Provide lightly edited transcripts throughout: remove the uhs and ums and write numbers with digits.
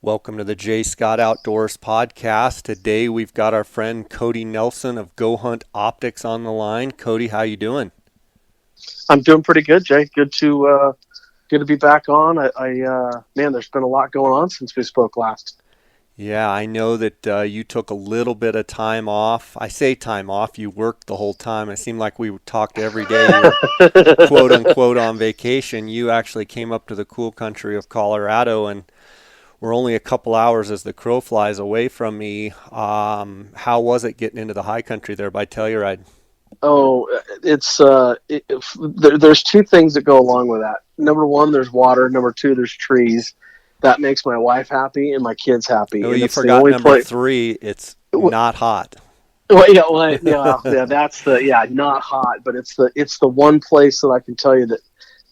Welcome to the J. Scott Outdoors podcast. Today we've got our friend Cody Nelson of goHunt Optics on the line. Cody, how you doing? I'm doing pretty good, Jay. Good to be back on. Man, there's been a lot going on since we spoke last. Yeah, I know that you took a little bit of time off. I say time off, you worked the whole time. It seemed like we talked every day. You were quote unquote on vacation. You actually came up to the cool country of Colorado and we're only a couple hours as the crow flies away from me. How was it getting into the high country there by Telluride? Oh, there's two things that go along with that. Number one, there's water. Number two, there's trees. That makes my wife happy and my kids happy, Oh, and you it's the forgot only number place. three. It's not hot. Yeah, not hot, but it's the one place that I can tell you that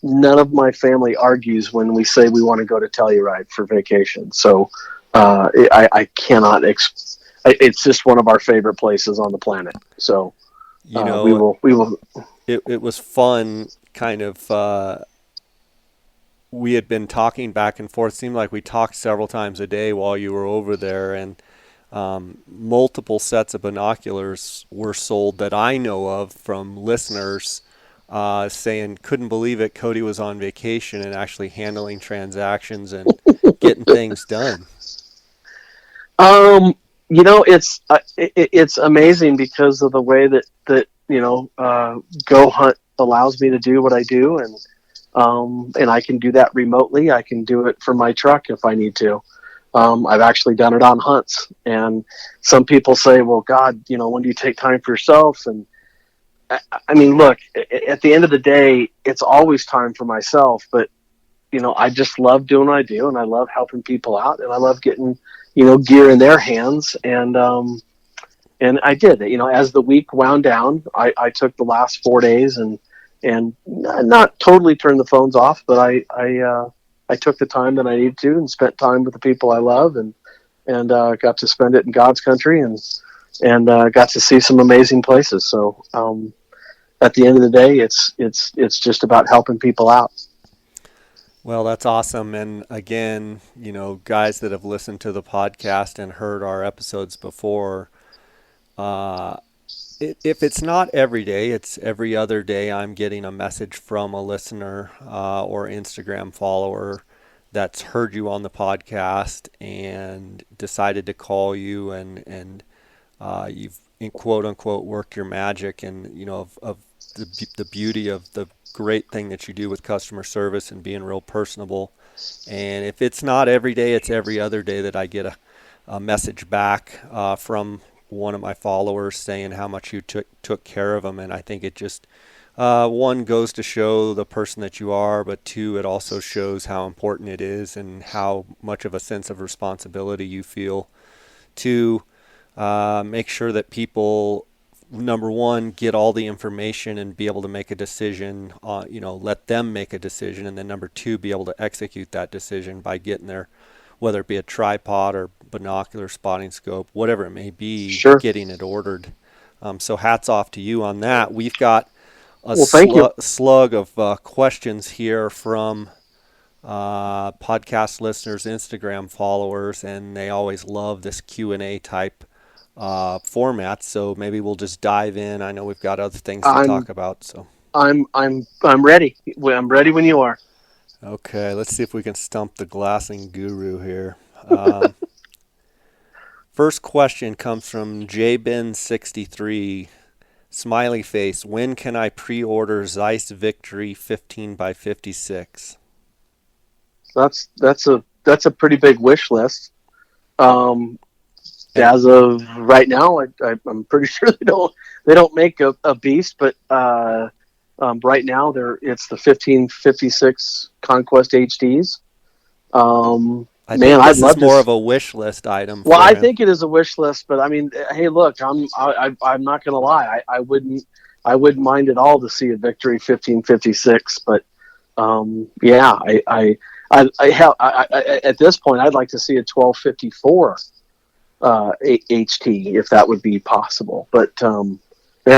none of my family argues when we say we want to go to Telluride for vacation. So I cannot. It's just one of our favorite places on the planet. So You we know, will. We will. it was fun, kind of. We had been talking back and forth. Seemed like we talked several times a day while you were over there, and multiple sets of binoculars were sold that I know of from listeners saying couldn't believe it. Cody was on vacation and actually handling transactions and getting things done. Um, it's amazing because of the way that Go Hunt allows me to do what I do, and I can do that remotely. I can do it from my truck if I need to. I've actually done it on hunts, and some people say, "Well, God, when do you take time for yourself?" And I mean, look, at the end of the day, it's always time for myself. But I just love doing what I do, and I love helping people out, and I love getting gear in their hands. And I did. As the week wound down, I took the last 4 days and not totally turned the phones off, but I took the time that I needed to and spent time with the people I love, and got to spend it in God's country, and got to see some amazing places. So at the end of the day, it's just about helping people out. Well, that's awesome. And again, guys that have listened to the podcast and heard our episodes before, uh, if it's not every day, it's every other day. I'm getting a message from a listener or Instagram follower that's heard you on the podcast and decided to call you, and you've in quote unquote worked your magic, and of the beauty of the great thing that you do with customer service and being real personable. And if it's not every day, it's every other day that I get a message back from one of my followers saying how much you took care of them. And I think it just one goes to show the person that you are, but two, it also shows how important it is and how much of a sense of responsibility you feel to make sure that people, number one, get all the information and be able to make a decision on, let them make a decision, and then number two, be able to execute that decision by getting their, whether it be a tripod or binocular spotting scope, whatever it may be, Sure. getting it ordered. So hats off to you on that. We've got a Well, thank you. slug of questions here from podcast listeners, Instagram followers, and they always love this Q&A type format. So maybe we'll just dive in. I know we've got other things to I'm talk about. So I'm ready. I'm ready when you are. okay, let's see if we can stump the glassing guru here. First question comes from JBin63. Smiley face. When can I pre-order Zeiss Victory 15 by 56? That's a pretty big wish list. Um, And as of right now, I'm pretty sure they don't make a beast, but right now it's the 1556 Conquest HDs. I Man, think I'd this is love to. more of a wish list item Well, for I him. think it is a wish list, but I mean, hey, look, I'm not gonna lie, I wouldn't mind at all to see a Victory 1556, but yeah, at this point, I'd like to see a 1254 HT if that would be possible. But man,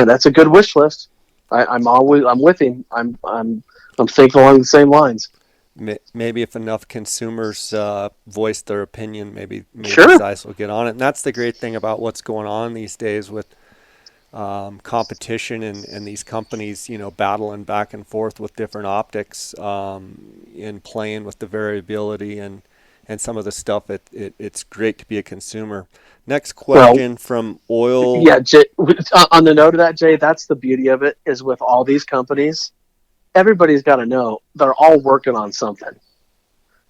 that's a good wish list. I'm with him. I'm thinking along the same lines. maybe if enough consumers voice their opinion, maybe Sure. Zeiss will get on it. And that's the great thing about what's going on these days with competition and these companies, battling back and forth with different optics, and playing with the variability and some of the stuff. It's great to be a consumer. Next Well, question from Oil. yeah, Jay, on the note of that, Jay, that's the beauty of it is with all these companies, everybody's got to know they're all working on something.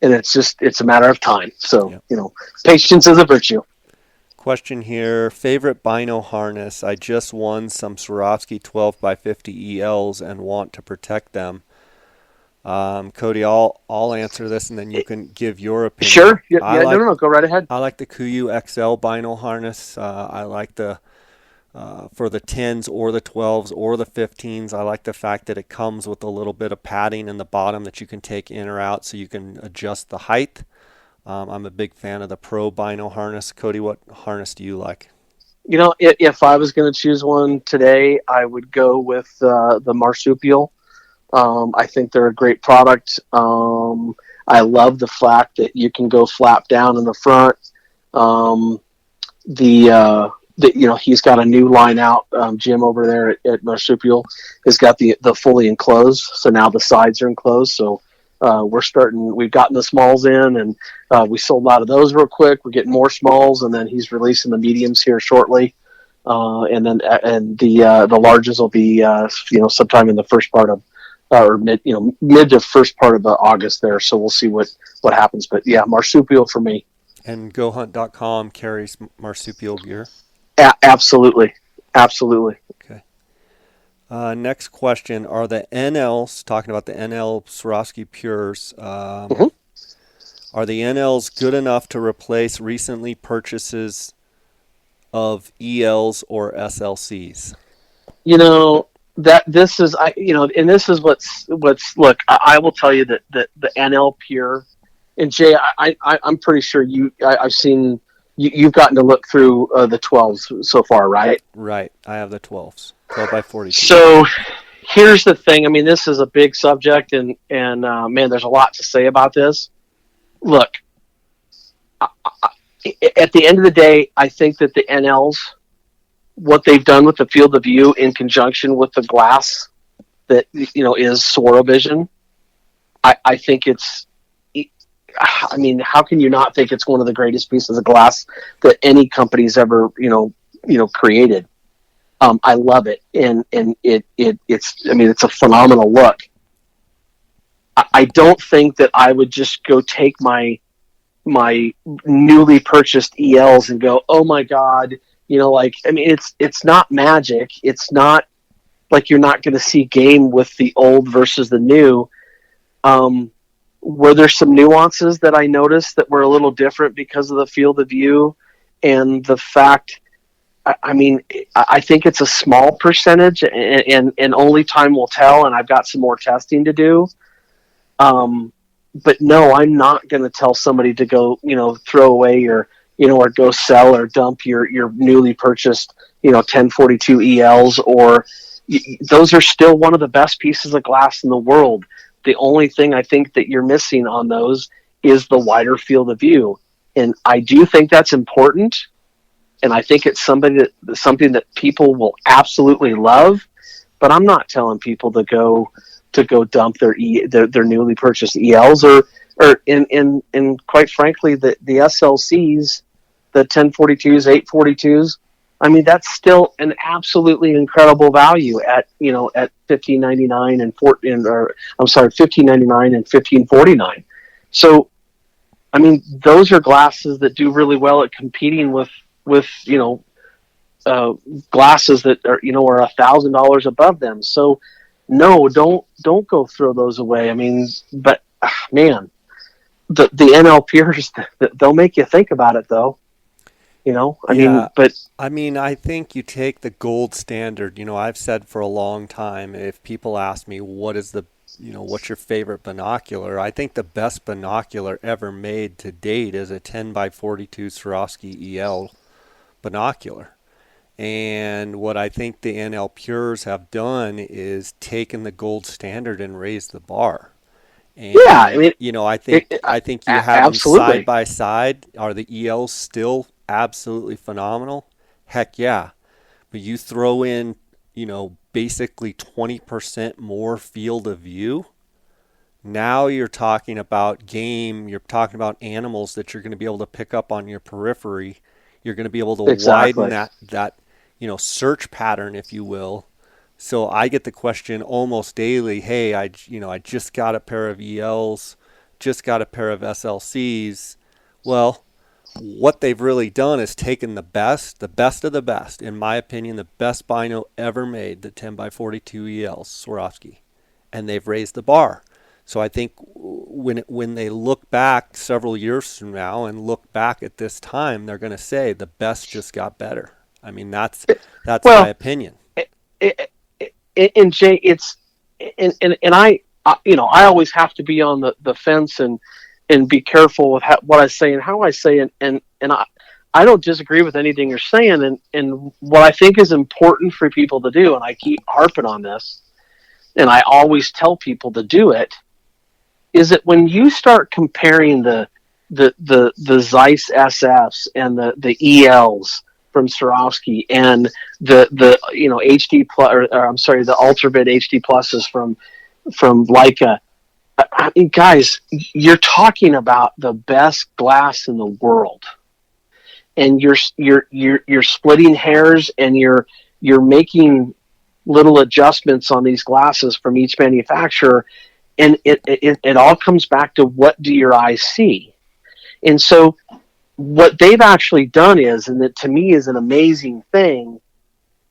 And it's a matter of time. So, Yep. patience is a virtue. Question here. Favorite Bino harness? I just won some Swarovski 12 by 50 ELs and want to protect them. Cody, I'll answer this and then you can give your opinion. Sure. Yeah, I yeah, no, like no, no, go right ahead. I like the Kuyu XL Bino harness. I like the for the 10s or the 12s or the 15s. I like the fact that it comes with a little bit of padding in the bottom that you can take in or out so you can adjust the height. I'm a big fan of the Pro Bino harness. Cody, what harness do you like? If I was going to choose one today, I would go with the marsupial. I think they're a great product. I love the fact that you can go flap down in the front. Um, he's got a new line out. Jim over there at Marsupial has got the fully enclosed. So now the sides are enclosed. So we're starting. We've gotten the smalls in, and we sold out of those real quick. We're getting more smalls, and then he's releasing the mediums here shortly. And the larges will be sometime in the first part of or mid to first part of August there. So we'll see what happens. But yeah, marsupial for me. And goHunt.com carries marsupial gear. Absolutely, absolutely. Okay. Next question. Are the NLs, talking about the NL Swarovski Pures, Mhm. are the NLs good enough to replace recently purchases of ELs or SLCs? You know that this is and this is what's look. I will tell you that the NL Pure and Jay, I'm pretty sure I've seen you've gotten to look through the 12s so far, right? Right. I have the 12s, 12 by 42s. So here's the thing. I mean, this is a big subject, and man, there's a lot to say about this. Look, at the end of the day, I think that the NLs, what they've done with the field of view in conjunction with the glass that is Swaro Vision, I think it's. I mean, how can you not think it's one of the greatest pieces of glass that any company's ever created? I love it, and it's. I mean, it's a phenomenal look. I don't think that I would just go take my newly purchased ELs and go, oh my god, I mean, it's not magic. It's not like you're not going to see game with the old versus the new. Were there some nuances that I noticed that were a little different because of the field of view and the fact? I mean, I think it's a small percentage, and only time will tell. And I've got some more testing to do. But no, I'm not going to tell somebody to go, throw away or go sell or dump your newly purchased, 1042 ELs, or those are still one of the best pieces of glass in the world. The only thing I think that you're missing on those is the wider field of view. And I do think that's important. And I think it's something that people will absolutely love, but I'm not telling people to go dump their newly purchased ELs or in quite frankly the SLCs, the 1042s, 842s. I mean, that's still an absolutely incredible value at $15.99 and 1549. So I mean, those are glasses that do really well at competing with glasses that are $1,000 above them. So no, don't go throw those away. I mean, but man, the NL peers, they'll make you think about it though. I mean, Yeah. but I mean, I think you take the gold standard. I've said for a long time, if people ask me what's your favorite binocular, I think the best binocular ever made to date is a 10 by 42 Swarovski EL binocular. And what I think the NL Pures have done is taken the gold standard and raised the bar. Yeah, I And mean, I think you have them side absolutely. by side. Are the ELs still absolutely phenomenal? Heck yeah. But you throw in, basically 20% more field of view. Now you're talking about game, you're talking about animals that you're going to be able to pick up on your periphery. You're going to be able to widen Exactly. that search pattern, if you will. So I get the question almost daily, "Hey, I just got a pair of ELs, just got a pair of SLCs." Well, what they've really done is taken the best of the best, in my opinion, the best Bino ever made, the 10 by 42 ELs, Swarovski, and they've raised the bar. So I think when they look back several years from now and look back at this time, they're going to say the best just got better. I mean, that's my Well, opinion. it, and Jay, and I always have to be on the fence and be careful with what I say and how I say it, and I don't disagree with anything you're saying, and what I think is important for people to do, and I keep harping on this, and I always tell people to do it, is that when you start comparing the Zeiss SFs and the ELs from Swarovski and the HD plus, or I'm sorry, the Ultravit HD pluses from Leica. I mean, guys, you're talking about the best glass in the world, and you're splitting hairs, and you're making little adjustments on these glasses from each manufacturer, and it all comes back to what do your eyes see. And so what they've actually done is, and that to me is an amazing thing,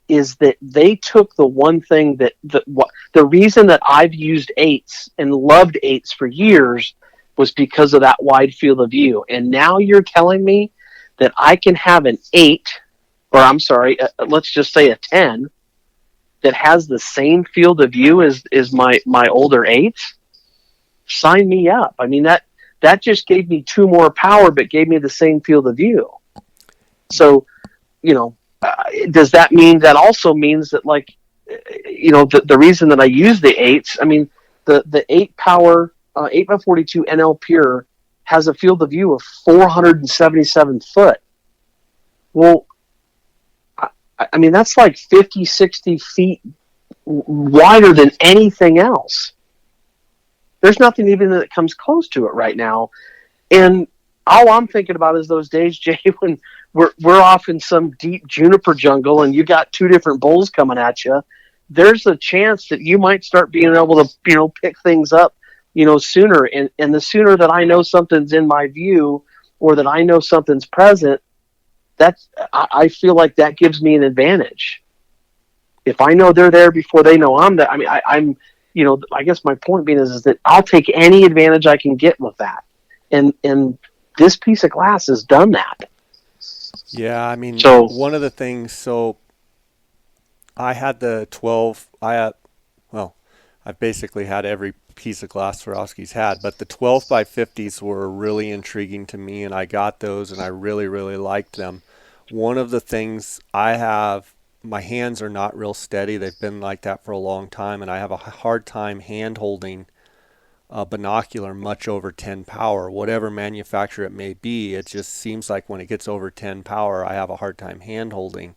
is that they took the one thing the reason that I've used eights and loved eights for years was because of that wide field of view. And now you're telling me that I can have an eight, or I'm sorry, let's just say a 10, that has the same field of view as my older eights. Sign me up. I mean, that just gave me two more power, but gave me the same field of view. So, you know, does that mean that also means that, like, the reason that I use the eights? I mean, the 8 power 8x42 NL Pure has a field of view of 477 foot. Well, I mean, that's like 50, 60 feet wider than anything else. There's nothing even that comes close to it right now. And all I'm thinking about is those days, Jay, when we're off in some deep juniper jungle and you got two different bulls coming at you. There's a chance that you might start being able to, pick things up, sooner. And the sooner that I know something's in my view, or that I know something's present, I feel like that gives me an advantage. If I know they're there before they know I'm there, I mean, I'm, I guess my point being is that I'll take any advantage I can get with that. And this piece of glass has done that. Yeah, I mean, So one of the things, so I had the 12, well, I've basically had every piece of glass Swarovski's had, but the 12 by 50s were really intriguing to me, and I got those, and I really, really liked them. One of the things I have, my hands are not real steady. They've been like that for a long time, and I have a hard time hand holding a binocular much over 10 power, whatever manufacturer it may be. It just seems like when it gets over 10 power, I have a hard time hand holding.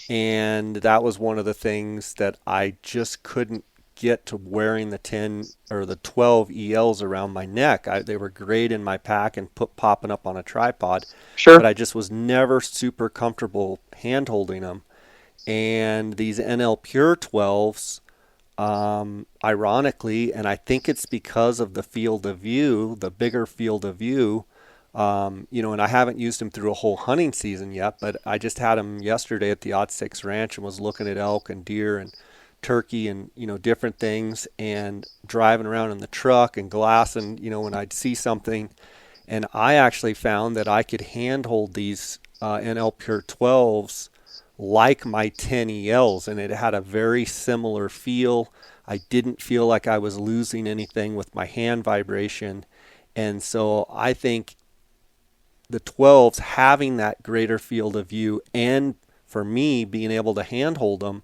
And that was one of the things that I just couldn't get to wearing the 10 or the 12 ELs around my neck. They were great in my pack and popping up on a tripod, but sure. I just was never super comfortable hand holding them. And these NL Pure 12s, ironically, and I think it's because of the field of view, the bigger field of view, and I haven't used them through a whole hunting season yet, but I just had them yesterday at the Odd Six Ranch and was looking at elk and deer and turkey and, different things, and driving around in the truck and glassing, when I'd see something. And I actually found that I could handhold these NL Pure 12s like my 10 ELs, and it had a very similar feel. I didn't feel like I was losing anything with my hand vibration. And so I think the 12s having that greater field of view, and for me being able to handhold them,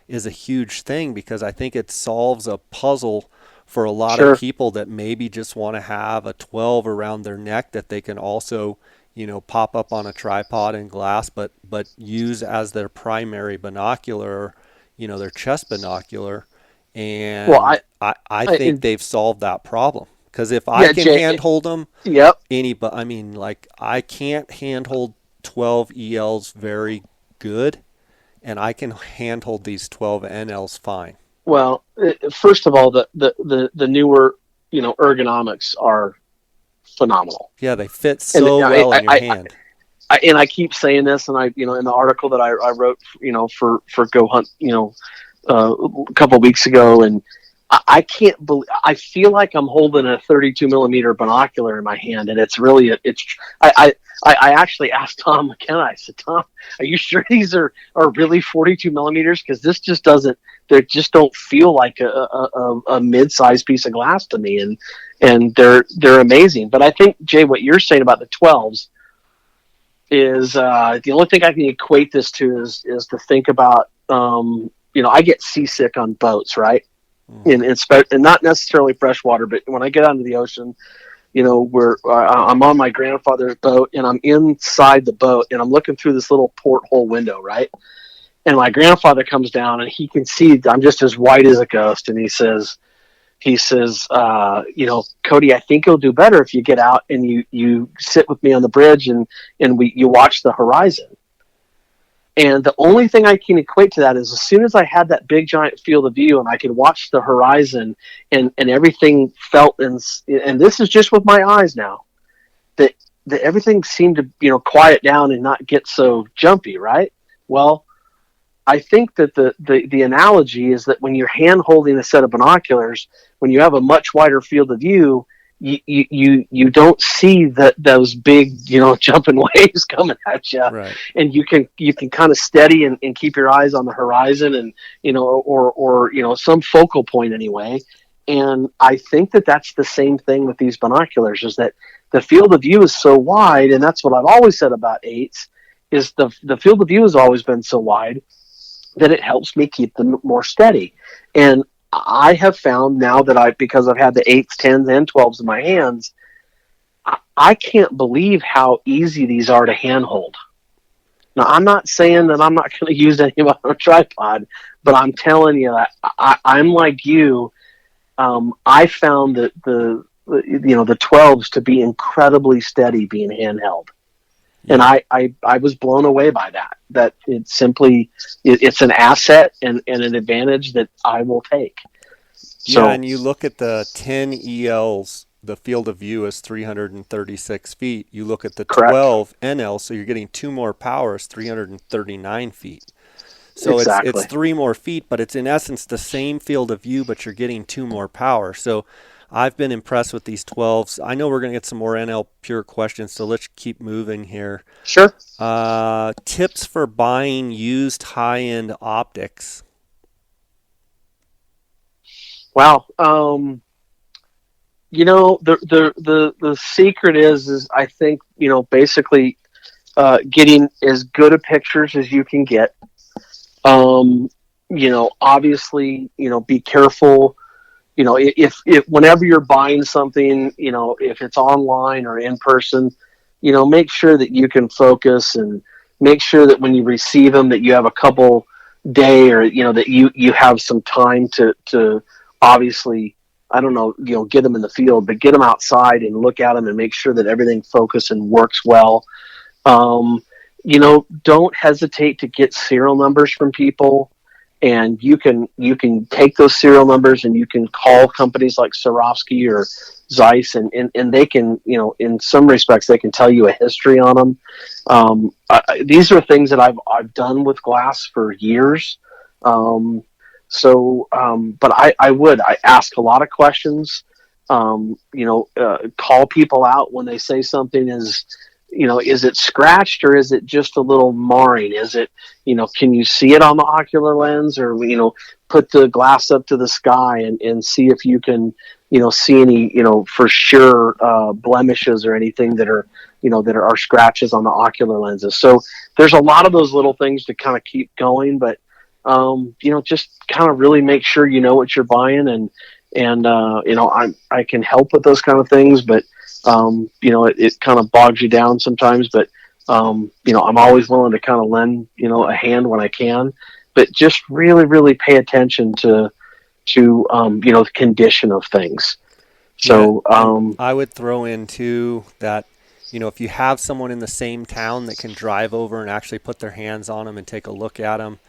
is a huge thing, because I think it solves a puzzle for a lot of Sure. people that maybe just want to have a 12 around their neck that they can also, pop up on a tripod in glass, but use as their primary binocular, their chest binocular. Well, And I think I they've solved that problem. Because if I yeah, can Jay. handhold them, Yep. I mean, like, I can't handhold 12 ELs very good, and I can handhold these 12 NLs fine. Well, first of all, the newer ergonomics are phenomenal, Yeah, they fit and so well in your hand. I keep saying this, and I in the article that I wrote for GoHunt a couple of weeks ago, and I can't believe I feel like I'm holding a 32 millimeter binocular in my hand, and it's really it's I actually asked Tom McKenna. I said, Tom, are you sure these are really 42 millimeters? Because this just doesn't. They just don't feel like a mid-sized piece of glass to me, and they're amazing. But I think, Jay, what you're saying about the 12s is the only thing I can equate this to is to think about. I get seasick on boats, right? Mm-hmm. And not necessarily freshwater, but when I get out into the ocean, where I'm on my grandfather's boat and I'm inside the boat and I'm looking through this little porthole window, right? And my grandfather comes down and he can see I'm just as white as a ghost, and he says, Cody, I think you'll do better if you get out and you sit with me on the bridge and you watch the horizon. And the only thing I can equate to that is as soon as I had that big giant field of view and I could watch the horizon and everything felt and this is just with my eyes now, that everything seemed to, quiet down and not get so jumpy, right? Well, I think that the analogy is that when you're hand holding a set of binoculars, when you have a much wider field of view, you don't see those big jumping waves coming at you, Right. and you can kind of steady and keep your eyes on the horizon, and or some focal point anyway. And I think that that's the same thing with these binoculars, is that the field of view is so wide, and that's what I've always said about eights, is the field of view has always been so wide that it helps me keep them more steady. And I have found now that because I've had the 8s, 10s, and 12s in my hands, I can't believe how easy these are to handhold. Now, I'm not saying that I'm not going to use any on a tripod, but I'm telling you that I'm like you. I found that the 12s to be incredibly steady being handheld. And Yeah. I was blown away by that it's an asset and an advantage that I will take. Yeah, So and you look at the 10 ELs, the field of view is 336 feet. You look at the correct. 12 NL, so you're getting two more powers, 339 feet. So it's Exactly. three more feet, but it's in essence the same field of view, but you're getting two more power. So I've been impressed with these 12s. I know we're going to get some more NL Pure questions, so let's keep moving here. Sure. Tips for buying used high-end optics. Wow. The secret is I think, basically getting as good a pictures as you can get. Obviously, be careful. If whenever you're buying something, if it's online or in person, make sure that you can focus, and make sure that when you receive them that you have a couple day, or that you have some time to obviously, I don't know, get them in the field, but get them outside and look at them and make sure that everything focuses and works well. um, don't hesitate to get serial numbers from people, and you can take those serial numbers and you can call companies like Swarovski or Zeiss, and they can, in some respects, they can tell you a history on them. These are things that I've done with glass for years. But I ask a lot of questions. Call people out when they say something is it scratched, or is it just a little marring? Is it, can you see it on the ocular lens, or, put the glass up to the sky and see if you can, see any, for sure, blemishes or anything that are scratches on the ocular lenses. So there's a lot of those little things to kind of keep going, but, just kind of really make sure you know what you're buying, and I can help with those kind of things, but it kind of bogs you down sometimes. But I'm always willing to kind of lend a hand when I can, but just really really pay attention to the condition of things. Yeah, So and I would throw in too that, if you have someone in the same town that can drive over and actually put their hands on them and take a look at them.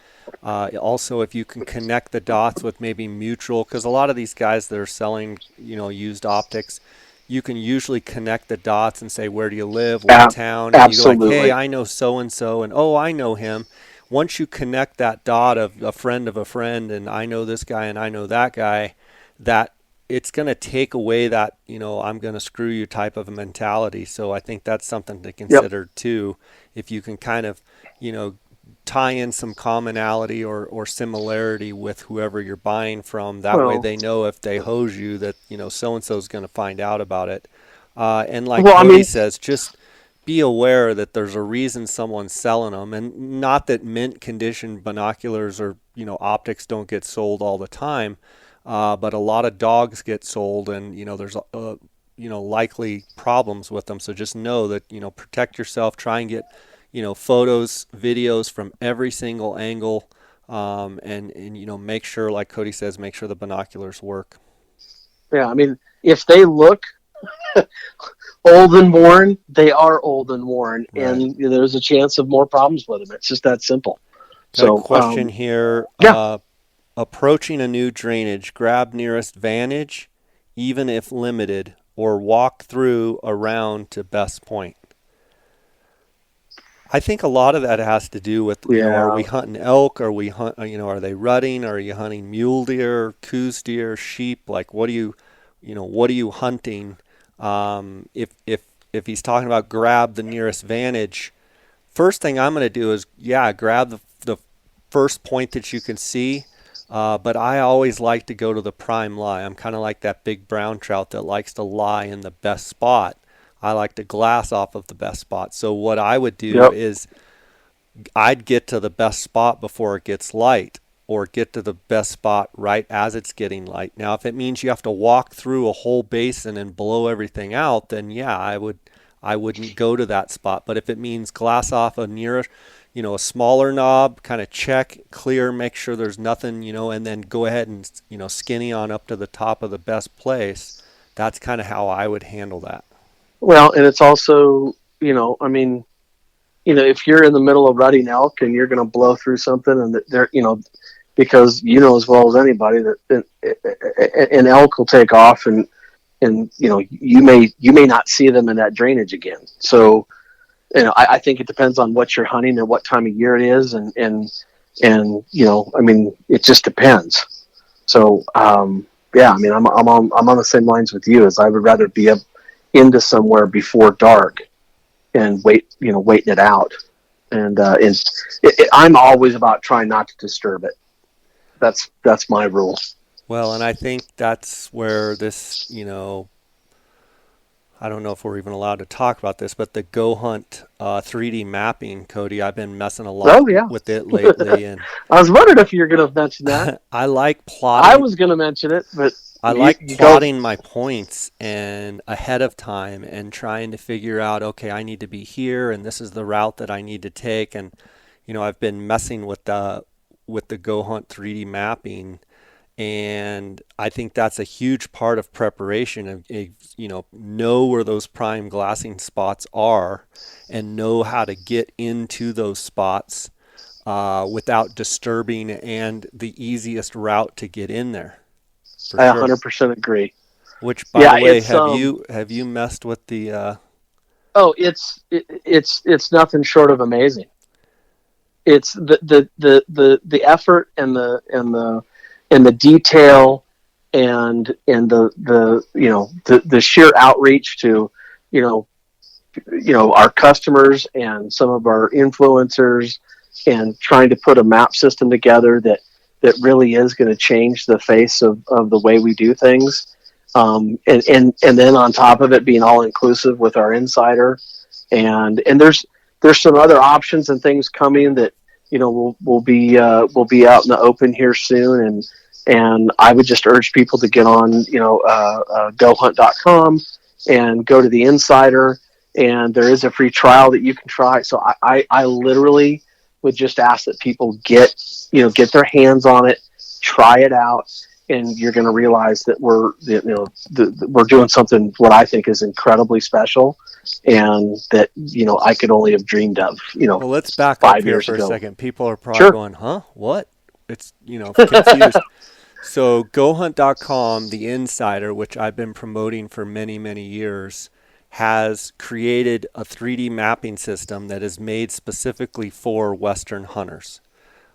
Also, if you can connect the dots with maybe mutual, because a lot of these guys that are selling, used optics, you can usually connect the dots and say, where do you live? What town? And you go like, hey, absolutely. I know so and so, and oh, I know him. Once you connect that dot of a friend, and I know this guy and I know that guy, that it's going to take away that, I'm going to screw you type of a mentality. So I think that's something to Yep. consider too. If you can kind of, you know, tie in some commonality or similarity with whoever you're buying from. That way Well, they know if they hose you that, so and so is going to find out about it. And like well, I Cody mean, says, just be aware that there's a reason someone's selling them, and not that mint condition binoculars or optics don't get sold all the time, but a lot of dogs get sold, and there's likely problems with them. So just know that protect yourself. Try and get photos, videos from every single angle, and make sure, like Cody says, make sure the binoculars work. yeah, I mean, if they look old and worn, they are old and worn, Right. and there's a chance of more problems with them. It's just that simple. Got a So, question here. yeah. Approaching a new drainage, grab nearest vantage, even if limited, or walk through around to best point. I think a lot of that has to do with, are we Yeah. hunting elk? Are we are they rutting? Are you hunting mule deer, coos deer, sheep? Like, what are you hunting? If he's talking about grab the nearest vantage, first thing I'm going to do is, yeah, grab the first point that you can see. But I always like to go to the prime lie. I'm kind of like that big brown trout that likes to lie in the best spot. I like to glass off of the best spot. So what I would do Yep. is I'd get to the best spot before it gets light, or get to the best spot right as it's getting light. Now, if it means you have to walk through a whole basin and blow everything out, then yeah, I wouldn't go to that spot. But if it means glass off a near, a smaller knob, kind of check, clear, make sure there's nothing, and then go ahead and, skinny on up to the top of the best place. That's kind of how I would handle that. Well, and it's also, I mean, if you're in the middle of rutting elk and you're going to blow through something, and they're, because as well as anybody that an elk will take off, and you may not see them in that drainage again. So I think it depends on what you're hunting and what time of year it is, and I mean, it just depends. So yeah, I mean, I'm on the same lines with you, as I would rather be up into somewhere before dark and waiting it out. And I'm always about trying not to disturb it. That's my rule. Well, and I think that's where this, I don't know if we're even allowed to talk about this, but the goHunt 3D mapping, Cody, I've been messing a lot Oh yeah. with it lately, and I was wondering if you're going to mention that. I like I plotting. was going to mention it, but I you, like you go. plotting my points and ahead of time and trying to figure out, okay, I need to be here, and this is the route that I need to take. And I've been messing with the goHunt 3D mapping, and I think that's a huge part of preparation. Know where those prime glassing spots are, and know how to get into those spots without disturbing, and the easiest route to get in there, for I sure. 100% agree. Which, by Yeah, the way, it's have you messed with the? oh, it's nothing short of amazing. It's the effort and the detail and the sheer outreach to you know our customers and some of our influencers, and trying to put a map system together that really is going to change the face of the way we do things, and then on top of it being all inclusive with our insider, and there's some other options and things coming that will be out in the open here soon, And I would just urge people to get on, goHunt.com and go to the Insider, and there is a free trial that you can try. So I literally would just ask that people get their hands on it, try it out, and you're going to realize that we're doing something what I think is incredibly special, and that I could only have dreamed of Well, let's back up 5 here years for a ago. second. People are probably Sure. going, huh? What? It's, confused. So goHunt.com, the insider, which I've been promoting for many, many years, has created a 3D mapping system that is made specifically for Western hunters.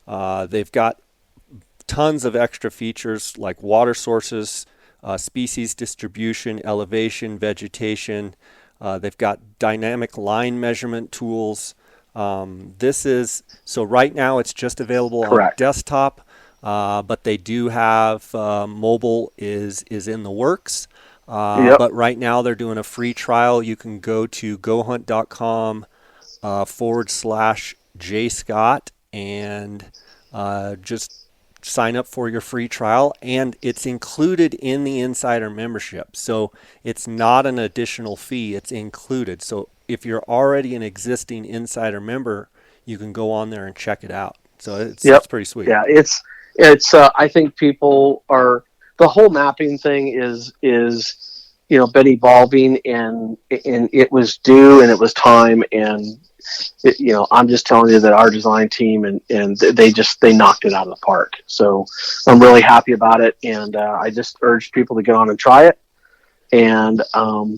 They've got tons of extra features like water sources, species distribution, elevation, vegetation. They've got dynamic line measurement tools. This is so right now it's just available on Correct. desktop, but they do have mobile is in the works. Yep. But right now they're doing a free trial. You can go to gohunt.com /JScott and just sign up for your free trial, and it's included in the insider membership. So it's not an additional fee, it's included. So if you're already an existing insider member, you can go on there and check it out. So it's Yep. pretty sweet. Yeah. It's. I think people are. The whole mapping thing is been evolving, and it was due, and it was time, and I'm just telling you that our design team and they knocked it out of the park. So I'm really happy about it, and I just urge people to get on and try it, and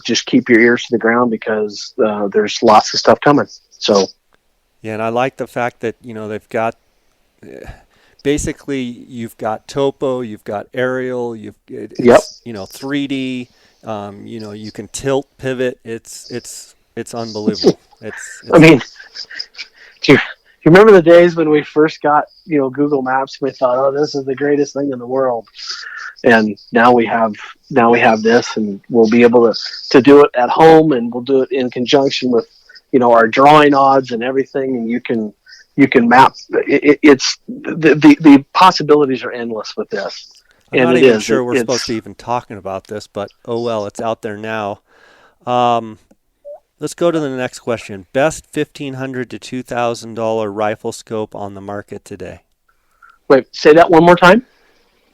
just keep your ears to the ground, because there's lots of stuff coming. So Yeah, and I like the fact that they've got basically you've got topo, you've got aerial, yep. it's 3D. You can tilt, pivot. It's unbelievable. I It's mean, do you remember the days when we first got Google Maps? We thought, oh, this is the greatest thing in the world, and now we have this, and we'll be able to do it at home, and we'll do it in conjunction with our drawing odds and everything, and you can map. It's the possibilities are endless with this, I'm and not it even is. sure we're supposed to It's even talking about this, but oh well, it's out there now. Um, let's go to the next question. Best $1,500 to $2,000 rifle scope on the market today. Wait, say that one more time.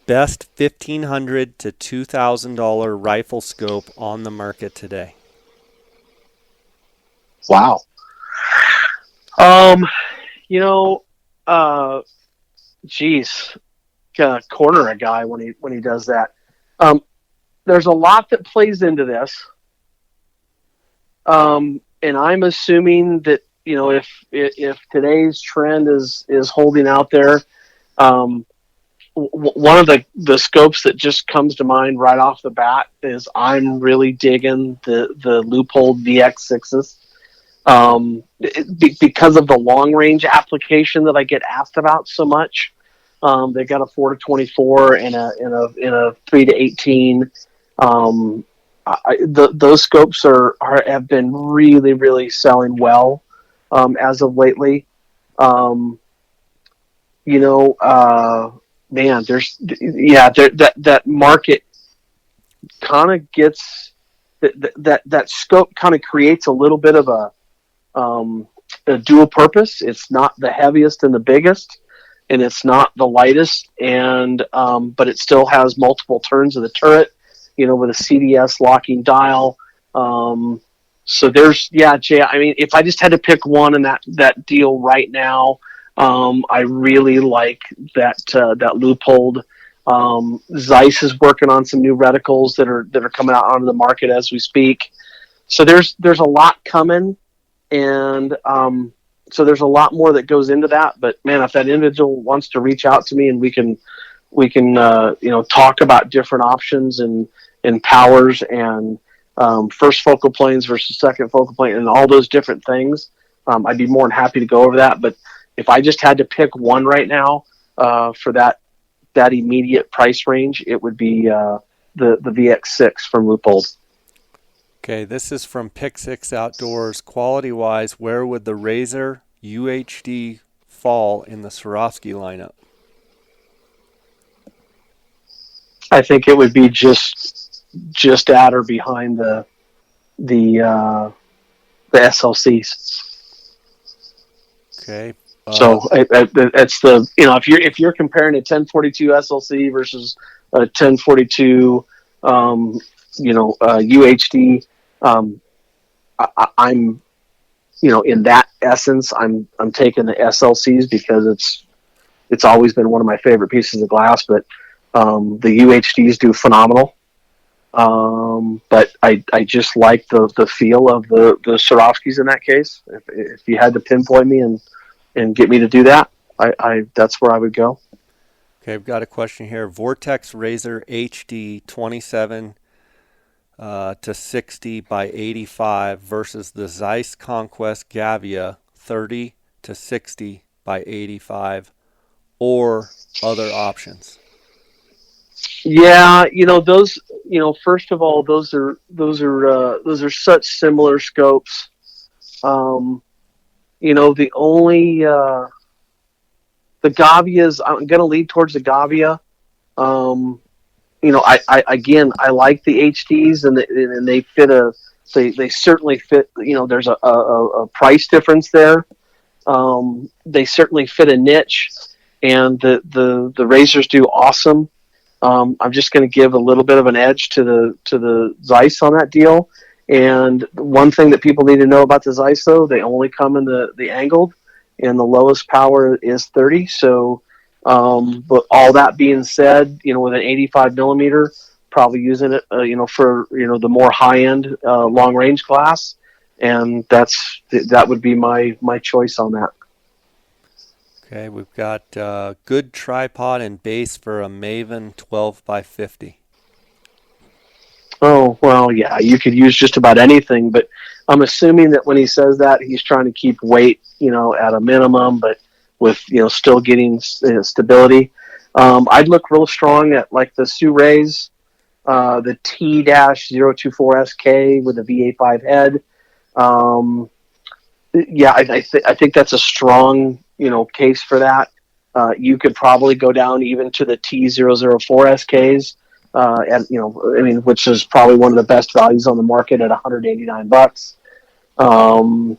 Best $1,500 to $2,000 rifle scope on the market today. Wow. Um, you know, uh, geez, corner a guy when he does that. Um, there's a lot that plays into this, and I'm assuming that if today's trend is holding out there, um, one of the scopes that just comes to mind right off the bat is I'm really digging the Leupold VX6s. Because of the long range application that I get asked about so much. They've got a 4 to 24 and a 3 to 18. Those scopes have been really, really selling well as of lately. Um, you know, Man, that market kind of gets that scope kind of creates a little bit of a dual purpose. It's not the heaviest and the biggest, and it's not the lightest, and but it still has multiple turns of the turret, with a CDS locking dial. So there's Jay. I mean, if I just had to pick one in that deal right now, I really like that Leupold. Zeiss is working on some new reticles that are coming out onto the market as we speak. So there's a lot coming, and so there's a lot more that goes into that. But man, if that individual wants to reach out to me, and we can talk about different options and powers, and first focal planes versus second focal plane, and all those different things, I'd be more than happy to go over that. But if I just had to pick one right now for that immediate price range, it would be the VX6 from Leupold. Okay, this is from Pick Six Outdoors. Quality wise, where would the Razer UHD fall in the Swarovski lineup? I think it would be just at or behind the the SLCs. Okay. So it's the if you're comparing a 1042 SLC versus a 1042 UHD, um, I'm in that essence I'm taking the SLCs because it's always been one of my favorite pieces of glass, but the UHDs do phenomenal. But I just like the feel of the Swarovskis in that case. If you had to pinpoint me and get me to do that, I that's where I would go. Okay, I've got a question here. Vortex Razer HD 27 to 60 by 85 versus the Zeiss Conquest Gavia 30 to 60 by 85 or other options. Yeah, those. First of all, those are such similar scopes. Um, the only the Gavias, I'm going to lead towards the Gavia. Um, I again, I like the HDs, and they fit they certainly fit. There's a price difference there. They certainly fit a niche, and the Razors do awesome. I'm just going to give a little bit of an edge to the Zeiss on that deal. And one thing that people need to know about the Zeiss, though, they only come in the angled, and the lowest power is 30. So, but all that being said, with an 85 millimeter, probably using it, for the more high end long range glass, and that would be my choice on that. Okay, we've got good tripod and base for a Maven 12 by 50. Oh, well, yeah, you could use just about anything, but I'm assuming that when he says that, he's trying to keep weight, at a minimum, but with, still getting stability. I'd look real strong at like the Sureys, the T-024SK with a VA5 head. Um, yeah, I think that's a strong, case for that. You could probably go down even to the T004SKs, and I mean, which is probably one of the best values on the market at $189. Um,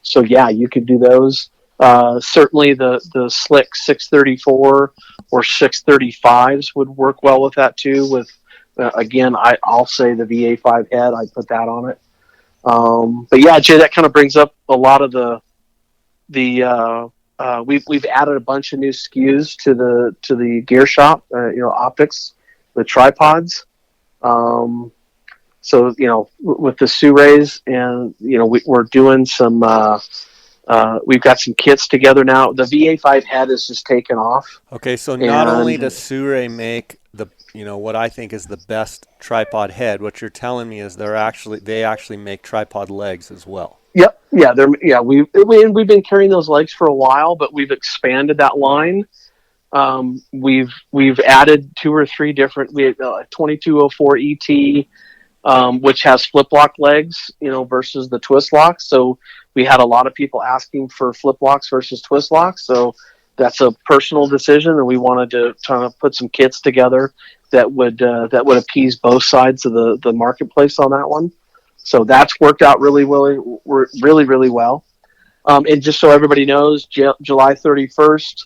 so yeah, you could do those. Certainly, the slick 634 or 635s would work well with that too. With again, I'll say the VA5 head. I'd put that on it. But yeah, Jay, that kind of brings up a lot of the we've added a bunch of new SKUs to the gear shop. Optics, the tripods. Um, so with the Surays, and we're doing some. We've got some kits together now. The VA5 head is just taken off, Okay, so not only and does Sure make the what I think is the best tripod head, what you're telling me is they actually make tripod legs as well. yep, yeah, we've been carrying those legs for a while, but we've expanded that line. We've added two or three different. We had 2204 ET, which has flip lock legs, versus the twist locks. So we had a lot of people asking for flip locks versus twist locks. So that's a personal decision, and we wanted to try to put some kits together that would appease both sides of the marketplace on that one. So that's worked out really well. And just so everybody knows, July 31st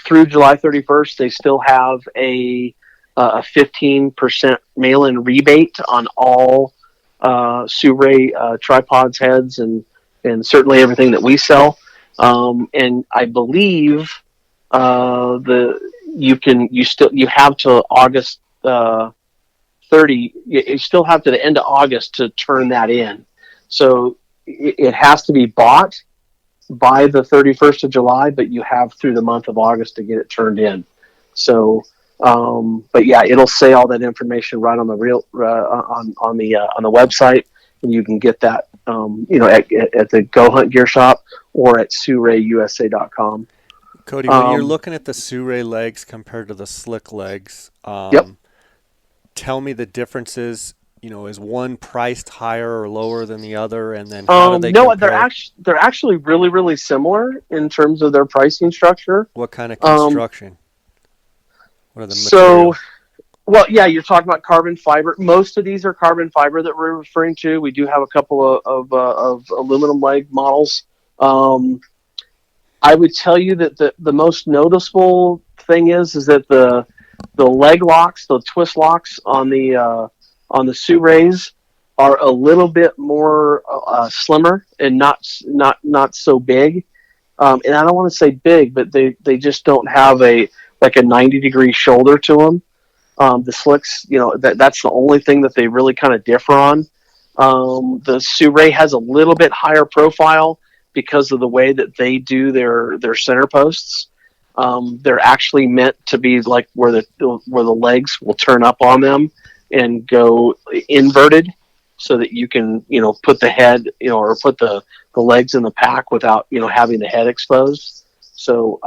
through July 31st, they still have a 15% mail-in rebate on all Sue tripods, heads, and certainly everything that we sell. And I believe the you have till August 30. You still have to the end of August to turn that in. So it has to be bought by the 31st of July, but you have through the month of August to get it turned in. So, but yeah, it'll say all that information right on the on the website, and you can get that at the GoHunt Gear Shop or at SueRayUSA.com. Cody, when you're looking at the Sure legs compared to the slick legs, Yep. tell me the differences. Is one priced higher or lower than the other, and then how do they No, compare? they're actually really similar in terms of their pricing structure. What kind of Um, construction? What are the so materials? Well, yeah, you're talking about carbon fiber. Most of these are carbon fiber that we're referring to. We do have a couple of aluminum leg models. Um, I would tell you that the most noticeable thing is that the leg locks, the twist locks on the Surays are a little bit more slimmer and not so big. And I don't want to say big, but they just don't have a like a 90-degree shoulder to them. The slicks, that's the only thing that they really kind of differ on. The Suray has a little bit higher profile because of the way that they do their center posts. They're actually meant to be like where the legs will turn up on them and go inverted, so that you can put the head or put the legs in the pack without having the head exposed. So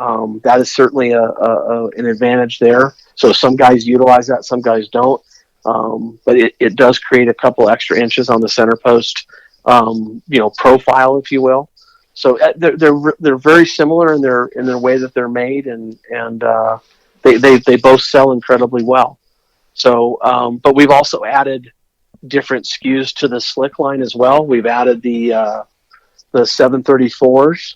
that is certainly an advantage there. So some guys utilize that, some guys don't. But it does create a couple extra inches on the center post, profile, if you will. So they're very similar in their way that they're made, and they both sell incredibly well. So, but we've also added different SKUs to the slick line as well. We've added the 734s,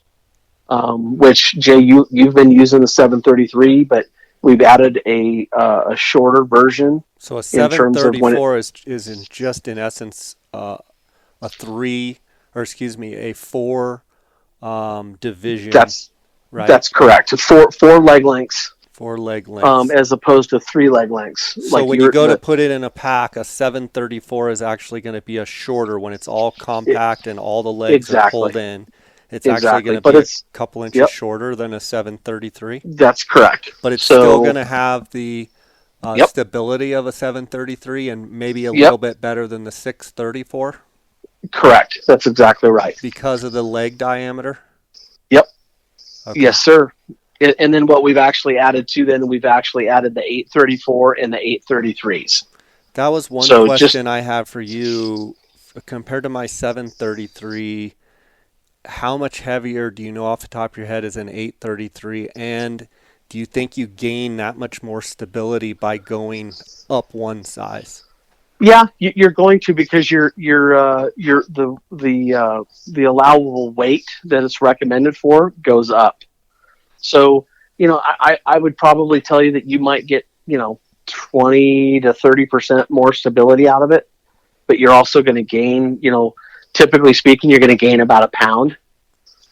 which Jay, you've been using the 733, but we've added a shorter version. So a In terms of when 734 is just in essence a three, or excuse me, a four division, right? that's correct. Four leg lengths, Four leg lengths. as opposed to three leg lengths. So when you go to put it in a pack, a 734 is actually going to be a shorter when it's all compact and all the legs are pulled in. It's actually going to be a couple inches shorter than a 733. That's correct. But it's still going to have the stability of a 733 and maybe a little bit better than the 634. Correct. That's exactly right. Because of the leg diameter? Yep. Okay. Yes, sir. And then what we've actually added we've actually added the 834 and the 833s. That was one question I have for you. Compared to my 733, how much heavier do you know off the top of your head is an 833? And do you think you gain that much more stability by going up one size? Yeah, you're going to, because the allowable weight that it's recommended for goes up. So, I would probably tell you that you might get, 20 to 30% more stability out of it, but you're also going to gain, typically speaking, you're going to gain about a pound.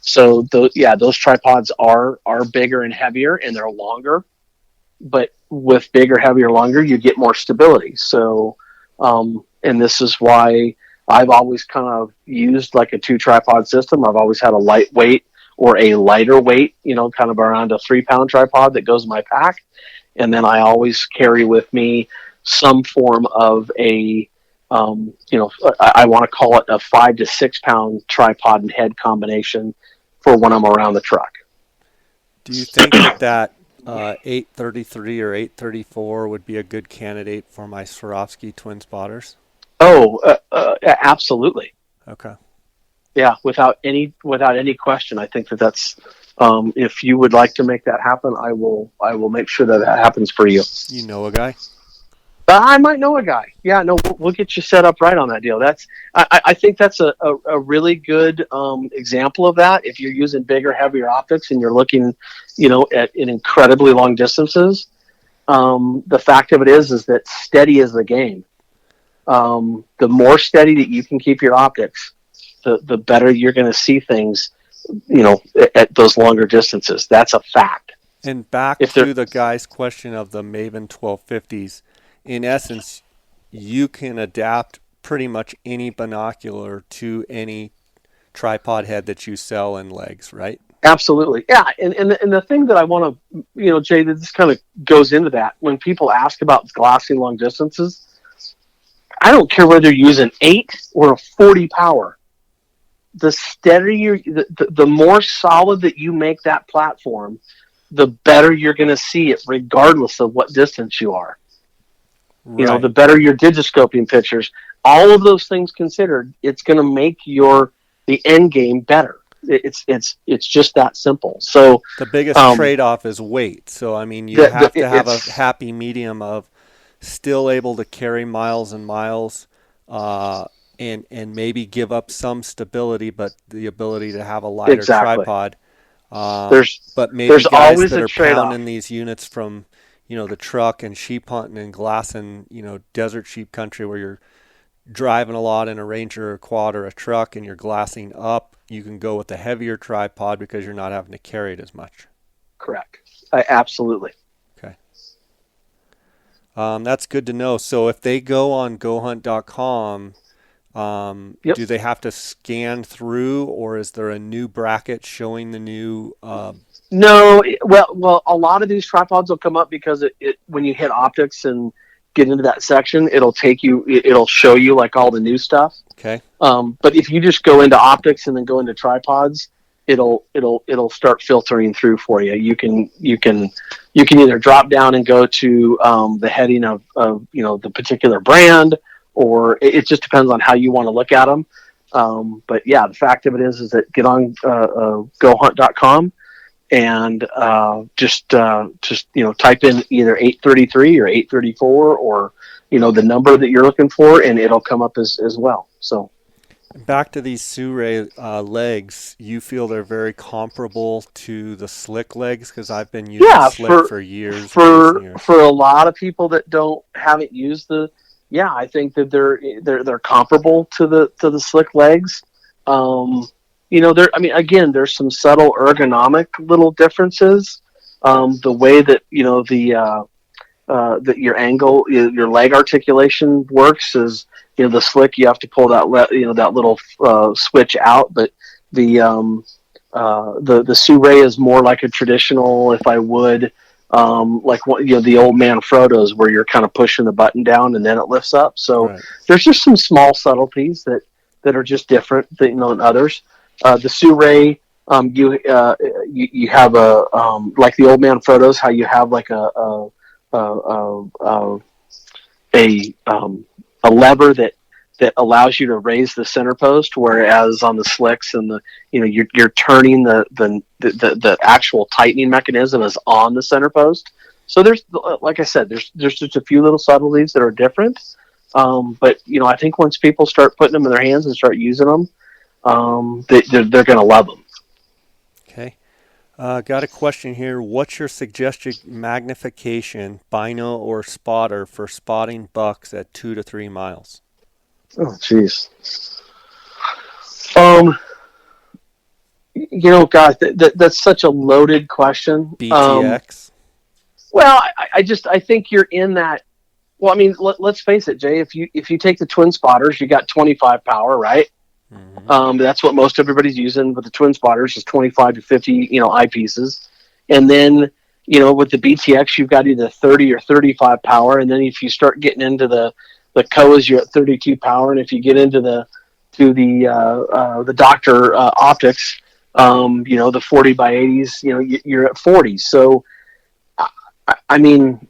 So those tripods are bigger and heavier, and they're longer, but with bigger, heavier, longer, you get more stability. So, and this is why I've always kind of used like a 2 tripod system. I've always had a lightweight or a lighter weight, kind of around a 3-pound tripod that goes in my pack. And then I always carry with me some form of I want to call it a 5 to 6 pound tripod and head combination for when I'm around the truck. Do you think that 833 or 834 would be a good candidate for my Swarovski twin spotters? Oh, absolutely. Okay. Yeah, without any question. I think that's if you would like to make that happen, I will make sure that happens for you. You know a guy? I might know a guy. Yeah, no, we'll get you set up right on that deal. I think that's a really good example of that. If you're using bigger, heavier optics and you're looking, at in incredibly long distances, the fact of it is that steady is the game. The more steady that you can keep your optics, the better you're going to see things, at those longer distances. That's a fact. And back to the guy's question of the Maven 1250s, in essence, you can adapt pretty much any binocular to any tripod head that you sell and legs, right? Absolutely. Yeah. And the thing that I want to, Jay, that this kind of goes into that, when people ask about glassing long distances, I don't care whether you use an 8 or a 40 power. The steadier, the more solid that you make that platform, the better you're going to see it, regardless of what distance you are. Right. The better your digiscoping pictures. All of those things considered, it's going to make the end game better. It's just that simple. So the biggest trade-off is weight. So I mean, you have to have a happy medium of still able to carry miles and miles, uh, and maybe give up some stability, but the ability to have a lighter Exactly. tripod. There's But maybe there's guys always that a are trade-off. pounding these units from, the truck and sheep hunting and glassing, desert sheep country where you're driving a lot in a Ranger or quad or a truck and you're glassing up, you can go with a heavier tripod because you're not having to carry it as much. Correct. Absolutely. Okay. That's good to know. So if they go on goHunt.com, Yep. do they have to scan through, or is there a new bracket showing the new? No, well, a lot of these tripods will come up because it when you hit optics and get into that section, it'll show you like all the new stuff. Okay. But if you just go into optics and then go into tripods, it'll start filtering through for you. You can either drop down and go to the heading of the particular brand, or it just depends on how you want to look at them. But yeah, the fact of it is that get on gohunt.com and just type in either 833 or 834 or the number that you're looking for, and it'll come up as well. So Back to these Suray legs, you feel they're very comparable to the slick legs? Because I've been using yeah, slick for for years and years and for years. for a lot of people that haven't used yeah, I think that they're comparable to the slick legs. There. I mean, again, there's some subtle ergonomic little differences. The way that that your angle, your leg articulation works is, the slick, you have to pull that little switch out, but the the Suray is more like a traditional, if I would, like what the old Manfrottos where you're kind of pushing the button down and then it lifts up. So Right. there's just some small subtleties that are just different than others. The Suray, you have like the old Manfrottos, how you have like a a lever that allows you to raise the center post, whereas on the slicks and you're turning the actual tightening mechanism is on the center post. So there's, like I said, there's just a few little subtleties that are different. But I think once people start putting them in their hands and start using them, they're going to love them. Okay. Got a question here. What's your suggested magnification, bino or spotter for spotting bucks at 2 to 3 miles? Oh, jeez. Um, God, that's such a loaded question. BTX? Well, I think you're in that. Well, I mean, let's face it, Jay. If you take the twin spotters, you got 25 power, right? Mm-hmm. That's what most everybody's using with the twin spotters is 25 to 50, eyepieces, and then with the BTX, you've got either 30 or 35 power, and then if you start getting into the COAs, you're at 32 power, and if you get into the Doctor optics, the 40 by 80s, you're at 40. So, I mean,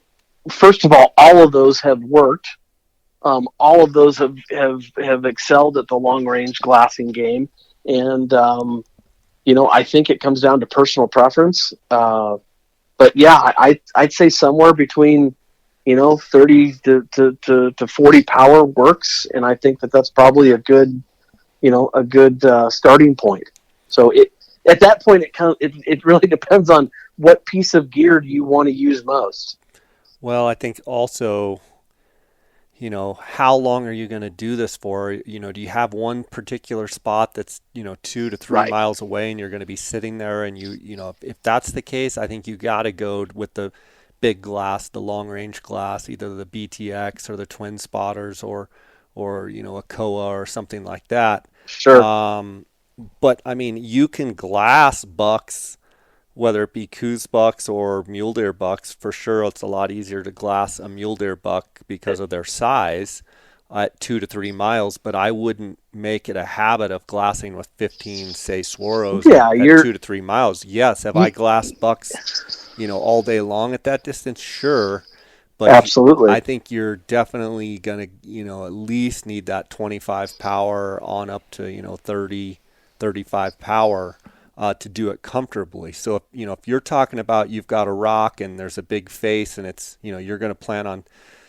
first of all of those have worked. All of those have excelled at the long range glassing game, and I think it comes down to personal preference. But yeah, I'd say somewhere between 30 to 40 power works, and I think that's probably a good starting point. So at that point it really depends on what piece of gear do you want to use most. Well, I think also, how long are you going to do this for? Do you have one particular spot that's, 2 to 3 Right. miles away and you're going to be sitting there and if that's the case, I think you got to go with the big glass, the long range glass, either the BTX or the twin spotters or a KOA or something like that. Sure. But I mean, you can glass bucks, whether it be Coos bucks or mule deer bucks. For sure, it's a lot easier to glass a mule deer buck because of their size at 2 to 3 miles. But I wouldn't make it a habit of glassing with 15, say, Swaros Yeah, at you're 2 to 3 miles. Yes, have I glassed bucks, all day long at that distance? Sure. But I absolutely. think you're definitely going to, at least need that 25 power on up to, 30, 35 power to do it comfortably. So if you're talking about you've got a rock and there's a big face and it's you're going to plan on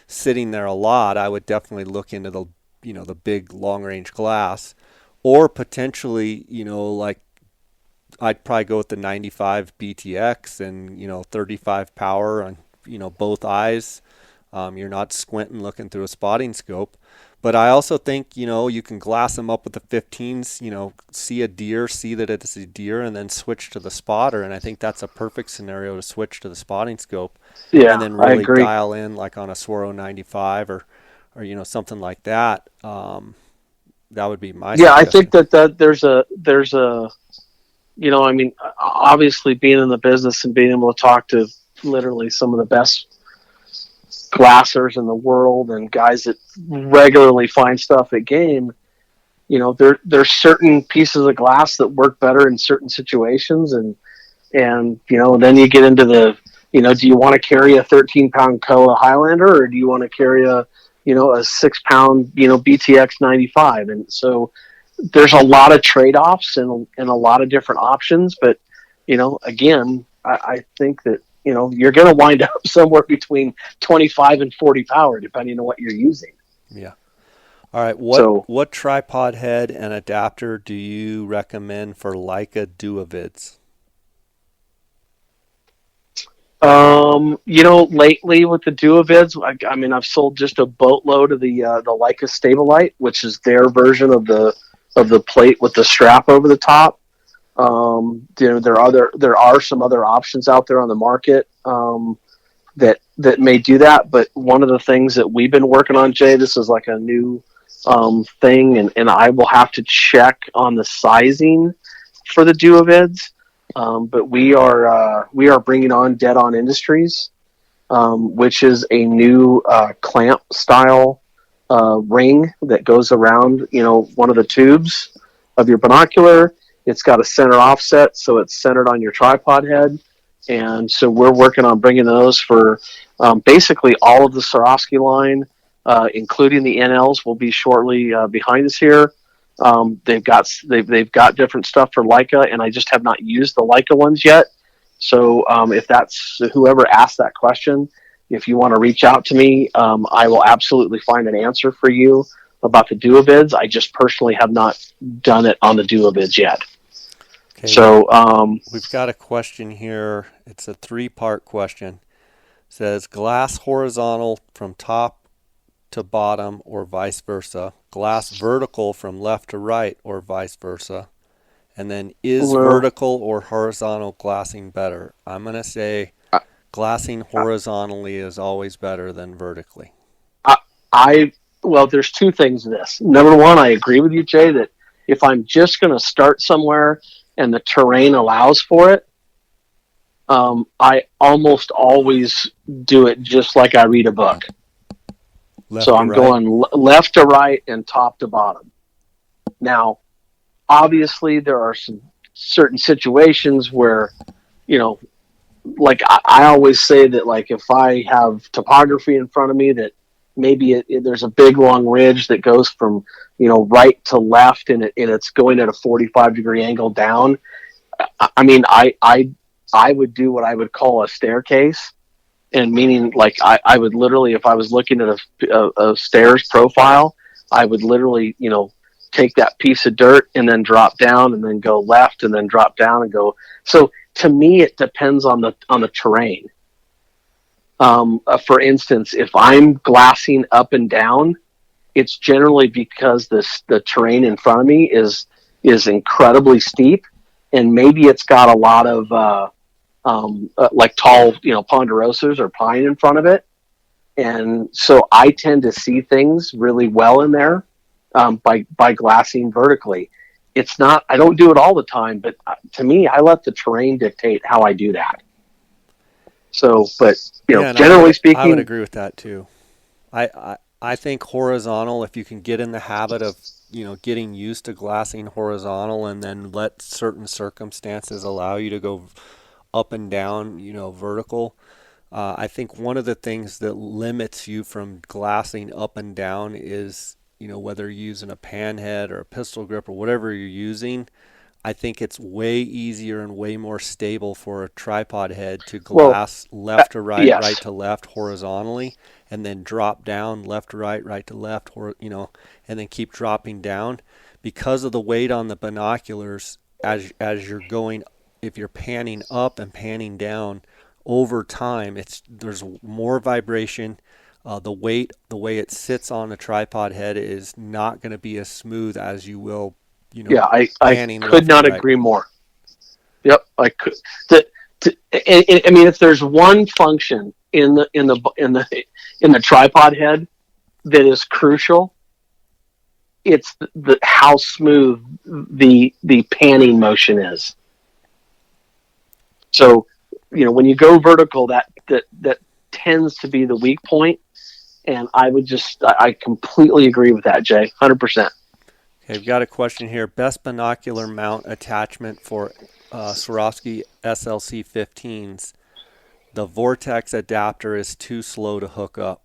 sitting there a lot, I would definitely look into the, the big long range glass, or potentially, like I'd probably go with the 95 BTX and 35 power on both eyes. You're not squinting looking through a spotting scope. But I also think, you can glass them up with the 15s, see a deer, see that it's a deer, and then switch to the spotter. And I think that's a perfect scenario to switch to the spotting scope and Yeah, then I really agree. dial in like on a Swaro 95 or something like that. That would be my Yeah, I think suggestion. that there's a I mean, obviously being in the business and being able to talk to literally some of the best glassers in the world and guys that regularly find stuff at game, there's certain pieces of glass that work better in certain situations, and then you get into do you want to carry a 13-pound Koa Highlander, or do you want to carry a 6-pound BTX 95? And so there's a lot of trade-offs and a lot of different options, but again, I think that you're going to wind up somewhere between 25 and 40 power depending on what you're using. Yeah. All right. What So what tripod head and adapter do you recommend for Leica Duovitz? lately with the Duovids, I mean, I've sold just a boatload of the Leica Stabilite, which is their version of the plate with the strap over the top. There are some other options out there on the market that may do that, but one of the things that we've been working on, Jay, this is like a new thing, and I will have to check on the sizing for the Duovids. But we are bringing on Dead On Industries, which is a new clamp style ring that goes around one of the tubes of your binocular. It's got a center offset, so it's centered on your tripod head. And so we're working on bringing those for basically all of the Swarovski line, including the NLs, will be shortly behind us here. They've got different stuff for Leica, and I just have not used the Leica ones yet. So if that's whoever asked that question, if you want to reach out to me, I will absolutely find an answer for you about the Duovids. I just personally have not done it on the Duovids yet. Okay, So we've got a question here. It's a three-part question. It says glass horizontal from top to bottom or vice versa, glass vertical from left to right or vice versa, and then is well, vertical or horizontal glassing better? I'm going to say glassing I, horizontally is always better than vertically. I, I well, there's two things in this. Number one, I agree with you, Jay, that if I'm just going to start somewhere and the terrain allows for it, I almost always do it just like I read a book. So Left to I'm right? going left to right and top to bottom. Now, obviously, there are some certain situations where, you know, like I always say that, like, if I have topography in front of me that maybe there's a big long ridge that goes from, right to left, and it's going at a 45-degree angle down. I mean, I would do what I would call a staircase, and meaning like I would literally, if I was looking at a stairs profile, I would literally take that piece of dirt and then drop down and then go left and then drop down and go. So to me, it depends on the terrain. For instance, if I'm glassing up and down, it's generally because the terrain in front of me is incredibly steep, and maybe it's got a lot of like tall, ponderosas or pine in front of it, and so I tend to see things really well in there by glassing vertically. It's not. I don't do it all the time, but to me, I let the terrain dictate how I do that. So, but Yeah, and generally I would speaking, agree with that too. I think horizontal, if you can get in the habit of, getting used to glassing horizontal and then let certain circumstances allow you to go up and down, vertical. I think one of the things that limits you from glassing up and down is, whether you're using a pan head or a pistol grip or whatever you're using, I think it's way easier and way more stable for a tripod head to Well, glass left to right, right yes. to left horizontally, and then drop down left to right, right to left, or and then keep dropping down because of the weight on the binoculars as you're going. If you're panning up and panning down over time, there's more vibration. The way it sits on a tripod head is not going to be as smooth as you will, Yeah, I panning could left to not right. agree more. Yep, I could. The, I mean, if there's one function in the tripod head that is crucial, it's the how smooth the panning motion is. So, when you go vertical, that tends to be the weak point, and I completely agree with that, Jay, 100%. Okay, we've got a question here. Best binocular mount attachment for Swarovski SLC 15s. The Vortex adapter is too slow to hook up.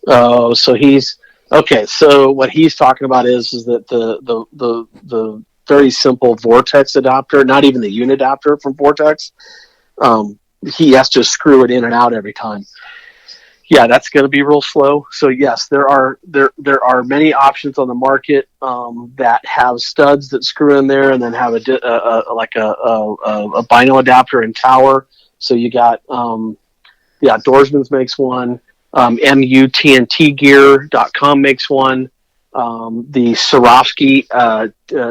Oh, so he's okay. So what he's talking about is that the very simple Vortex adapter, not even the unit adapter from Vortex, he has to screw it in and out every time. Yeah, that's going to be real slow. So yes, there are many options on the market that have studs that screw in there, and then have a Bino adapter and tower. So you got Outdoorsman's makes one. MUTNTgear.com makes one. The Swarovski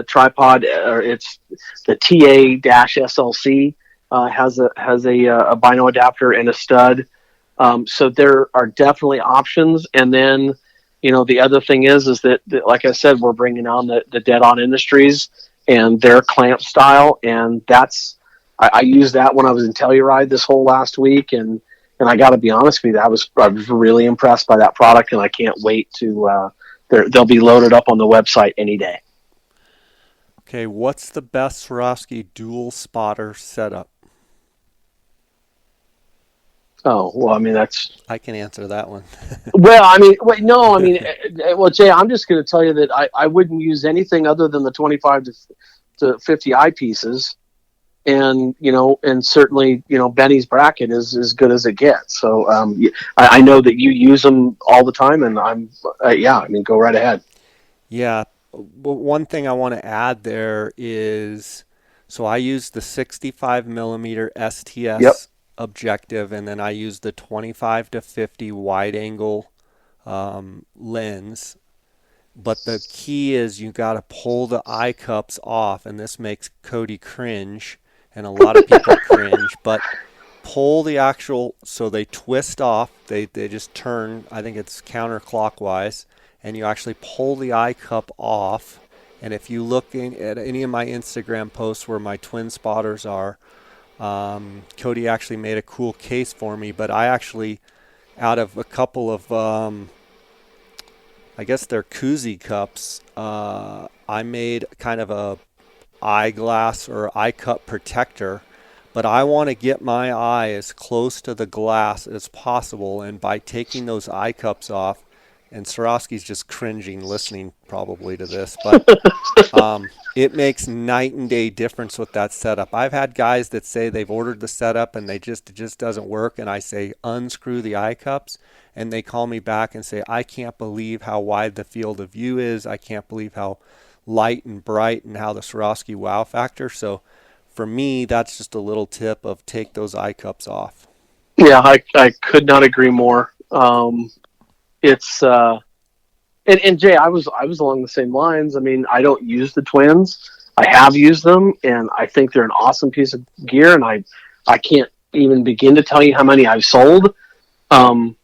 tripod, or it's the TA-SLC, has a Bino adapter and a stud. So there are definitely options. And then, the other thing is that, like I said, we're bringing on the Dead On Industries and their clamp style, and I used that when I was in Telluride this whole last week, and I got to be honest with you, I was really impressed by that product, and I can't wait to. They'll be loaded up on the website any day. Okay, what's the best Swarovski dual spotter setup? Oh well, I mean that's. I can answer that one. Well, I mean, wait, no, I mean, well, Jay, I'm just going to tell you that I wouldn't use anything other than the 25 to 50 eyepieces, and certainly Benny's bracket is as good as it gets. So I know that you use them all the time, and yeah, I mean, go right ahead. Yeah, but one thing I want to add there is, so I use the 65 millimeter Yep. STS objective, and then I use the 25 to 50 wide angle lens. But the key is you got to pull the eye cups off, and this makes Cody cringe, and a lot of people cringe. But pull the actual, so they twist off. They just turn. I think it's counterclockwise, and you actually pull the eye cup off. And if you look at any of my Instagram posts where my twin spotters are, Cody actually made a cool case for me. But I actually, out of a couple of I guess they're koozie cups. I made kind of a eyeglass or eye cup protector, but I want to get my eye as close to the glass as possible. And by taking those eye cups off, and Swarovski's just cringing listening probably to this, but it makes night and day difference with that setup. I've had guys that say they've ordered the setup and it just doesn't work, and I say unscrew the eye cups, and they call me back and say I can't believe how wide the field of view is. I can't believe how light and bright and how the Swarovski wow factor. So for me, that's just a little tip of take those eye cups off. Yeah, I could not agree more. It's and Jay, I was along the same lines. I mean, I don't use the twins. I have used them, and I think they're an awesome piece of gear. And I can't even begin to tell you how many I've sold. Um,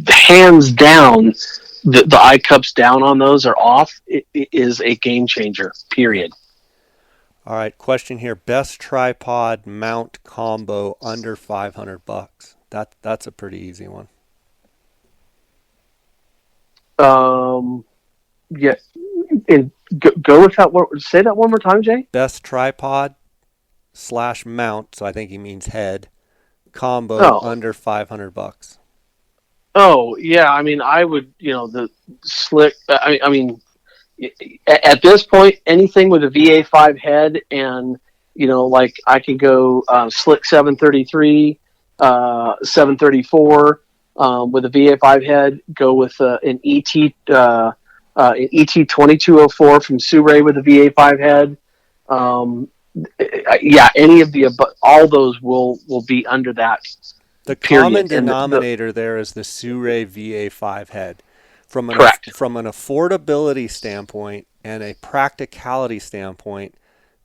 Hands down, the eye cups down on those are off. It is a game changer. Period. All right, question here. Best tripod mount combo under $500. That's a pretty easy one. Yeah, and go with that. Say that one more time, Jay. Best tripod slash mount, so I think he means head, combo Oh, under $500. oh, yeah. I mean, I would, the slick. I mean, At this point, anything with a VA5 head and, like I can go slick 733, 734 with a VA5 head. Go with an ET 2204 from Swaro with a VA5 head. Um, yeah, any of the all those will be under that The common period. And denominator there is the Swaro VA5 head. correct. From an affordability standpoint and a practicality standpoint,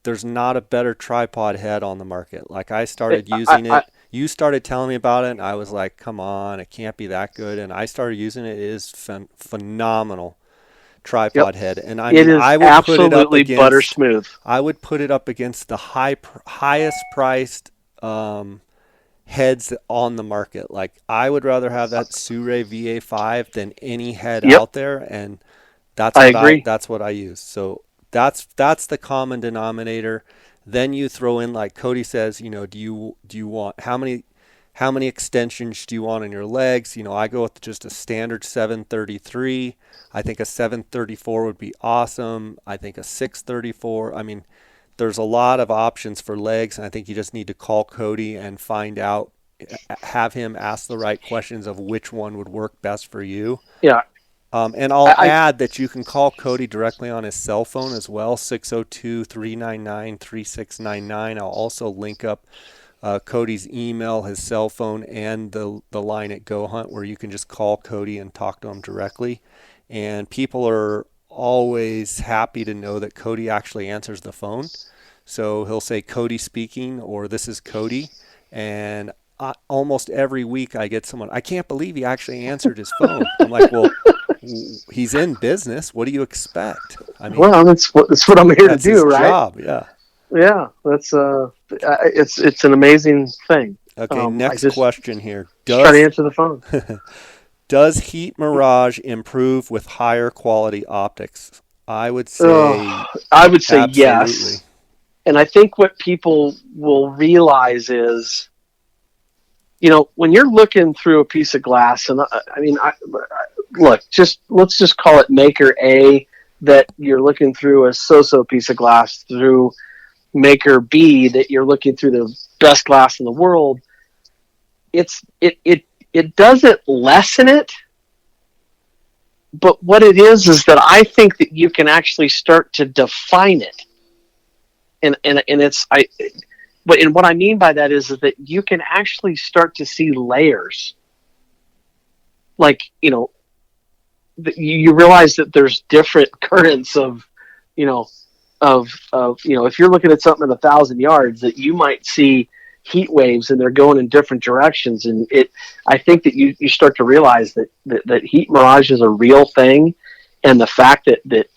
there's not a better tripod head on the market. Like I started using I it. You started telling me about it, and I was like, "Come on, it can't be that good." And I started using it. It is phenomenal Yep. tripod head. And I It mean, is absolutely butter smooth. I would put it up against the highest priced heads on the market. Like I would rather have that Swaro VA5 than any head Yep, out there, and I agree. that's what I use. So that's the common denominator. Then you throw in, like Cody says, do you want how many extensions do you want in your legs? I go with just a standard 733. I think a 734 would be awesome. I think a 634. I mean, there's a lot of options for legs, and I think you just need to call Cody and find out, have him ask the right questions of which one would work best for you. Yeah, And I'll I add that you can call Cody directly on his cell phone as well, 602-399-3699. I'll also link up Cody's email, his cell phone, and the line at GoHunt where you can just call Cody and talk to him directly. And people are always happy to know that Cody actually answers the phone. So he'll say Cody speaking, or this is Cody. And almost every week I get someone, I can't believe he actually answered his phone. I'm like, well, he's in business. What do you expect? I mean, well, that's what I'm here to that's his do, right? job. Yeah. Yeah, that's it's an amazing thing. Okay, I next just question here. try to answer the phone. Does Heat Mirage improve with higher quality optics? I would say I would say absolutely. yes, and I think what people will realize is, when you're looking through a piece of glass, and I mean, look, let's just call it Maker A, that you're looking through a so-so piece of glass, through Maker B that you're looking through the best glass in the world. It doesn't lessen it, but what it is that I think that you can actually start to define it, and it's I. But and what I mean by that is that you can actually start to see layers. Like, you realize that there's different currents of, you know, if you're looking at something at 1,000 yards, that you might see heat waves and they're going in different directions. And I think that you start to realize that heat mirage is a real thing. And the fact that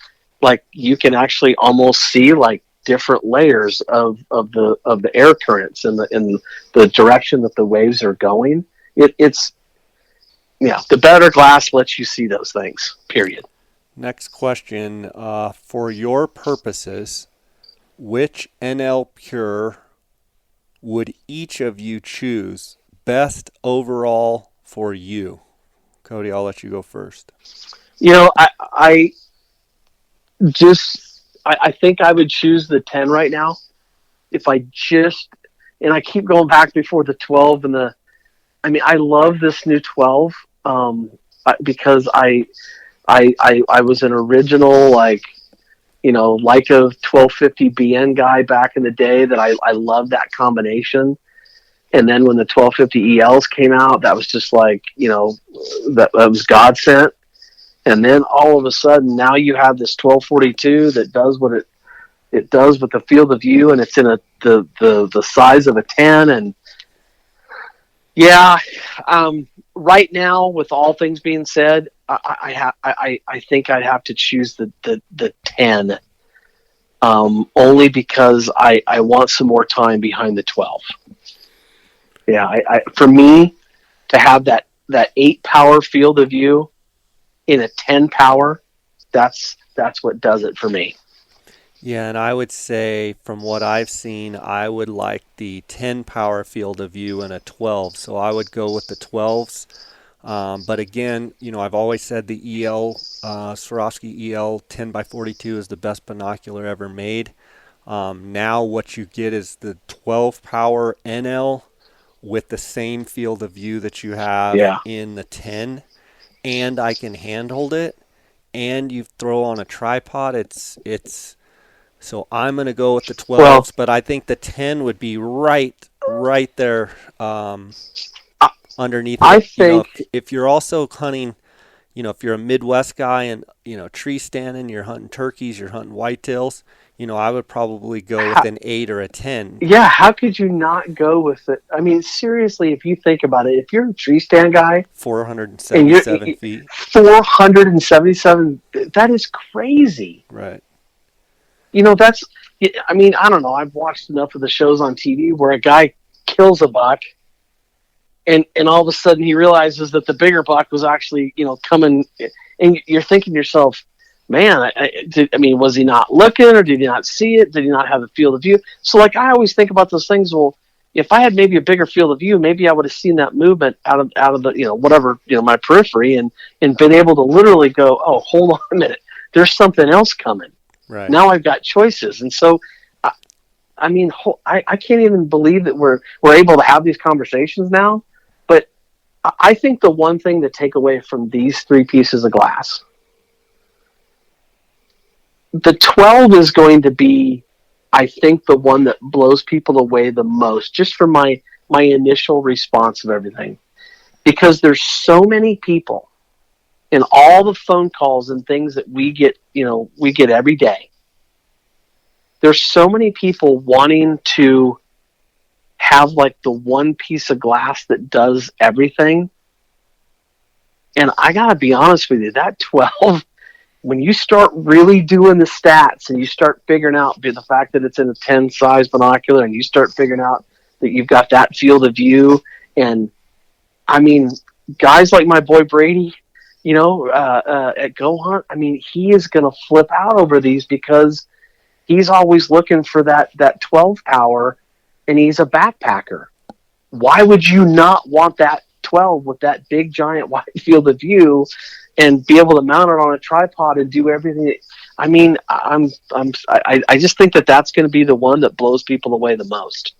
like you can actually almost see like different layers of the air currents and the direction that the waves are going. It's yeah, the better glass lets you see those things, period. Next question. For your purposes, which NL Pure would each of you choose best overall for you? Cody, I'll let you go first. I just I think I would choose the 10 right now. If I just and I keep going back before the 12 and I mean, I love this new 12 because I was an original Leica 1250 BN guy back in the day, that I loved that combination. And then when the 1250 ELs came out, that was just like, that was God sent. And then all of a sudden, now you have this 1242 that does what it does with the field of view, and it's in the size of a 10. And yeah, right now, with all things being said, I think I'd have to choose the 10, only because I want some more time behind the 12. Yeah, for me to have that 8 power field of view in a 10 power, that's what does it for me. Yeah, and I would say from what I've seen, I would like the 10 power field of view and a 12. So I would go with the 12s. But again, I've always said the Swarovski EL 10 by 42 is the best binocular ever made. Now what you get is the 12 power NL with the same field of view that you have Yeah. in the 10, and I can handhold it, and you throw on a tripod. It's so I'm gonna go with the Well, 12s, but I think the 10 would be right there I, underneath I it. think, If you're also hunting, if you're a Midwest guy and tree standing, you're hunting turkeys, you're hunting whitetails. I would probably go with how, an 8 or a 10. yeah, how could you not go with it? I mean, seriously, if you think about it, if you're a tree stand guy and you're 477 feet. 477, that is crazy. Right. That's, I mean, I don't know. I've watched enough of the shows on TV where a guy kills a buck and all of a sudden he realizes that the bigger buck was actually, coming, and you're thinking to yourself, man, I mean, was he not looking, or did he not see it? Did he not have the field of view? So, like, I always think about those things. Well, if I had maybe a bigger field of view, maybe I would have seen that movement out of the, whatever, my periphery, and been able to literally go, oh, hold on a minute, there's something else coming. Right. Now I've got choices, and so I mean, I can't even believe that we're able to have these conversations now. But I think the one thing to take away from these three pieces of glass, the 12 is going to be, I think, the one that blows people away the most, just from my initial response of everything, because there's so many people in all the phone calls and things that we get every day. There's so many people wanting to have like the one piece of glass that does everything. And I gotta be honest with you, that 12, when you start really doing the stats and you start figuring out the fact that it's in a 10 size binocular, and you start figuring out that you've got that field of view, and I mean, guys like my boy Brady, at GoHunt, I mean, he is gonna flip out over these because he's always looking for that 12 power, and he's a backpacker. Why would you not want that 12 with that big giant wide field of view and be able to mount it on a tripod and do everything? I mean, I just think that that's going to be the one that blows people away the most.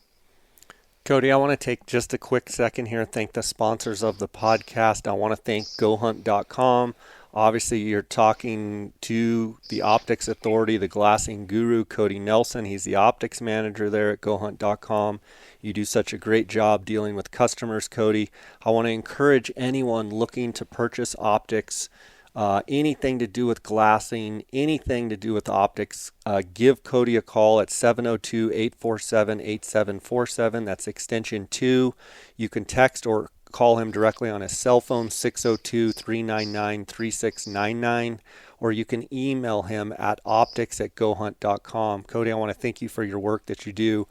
Cody, I want to take just a quick second here and thank the sponsors of the podcast. I want to thank goHunt.com. Obviously, you're talking to the optics authority, the glassing guru, Cody Nelson. He's the optics manager there at goHunt.com. You do such a great job dealing with customers, Cody. I want to encourage anyone looking to purchase optics, anything to do with glassing, anything to do with optics, give Cody a call at 702-847-8747. That's extension 2. You can text or call him directly on his cell phone, 602-399-3699, or you can email him at optics@gohunt.com. Cody, I want to thank you for your work that you do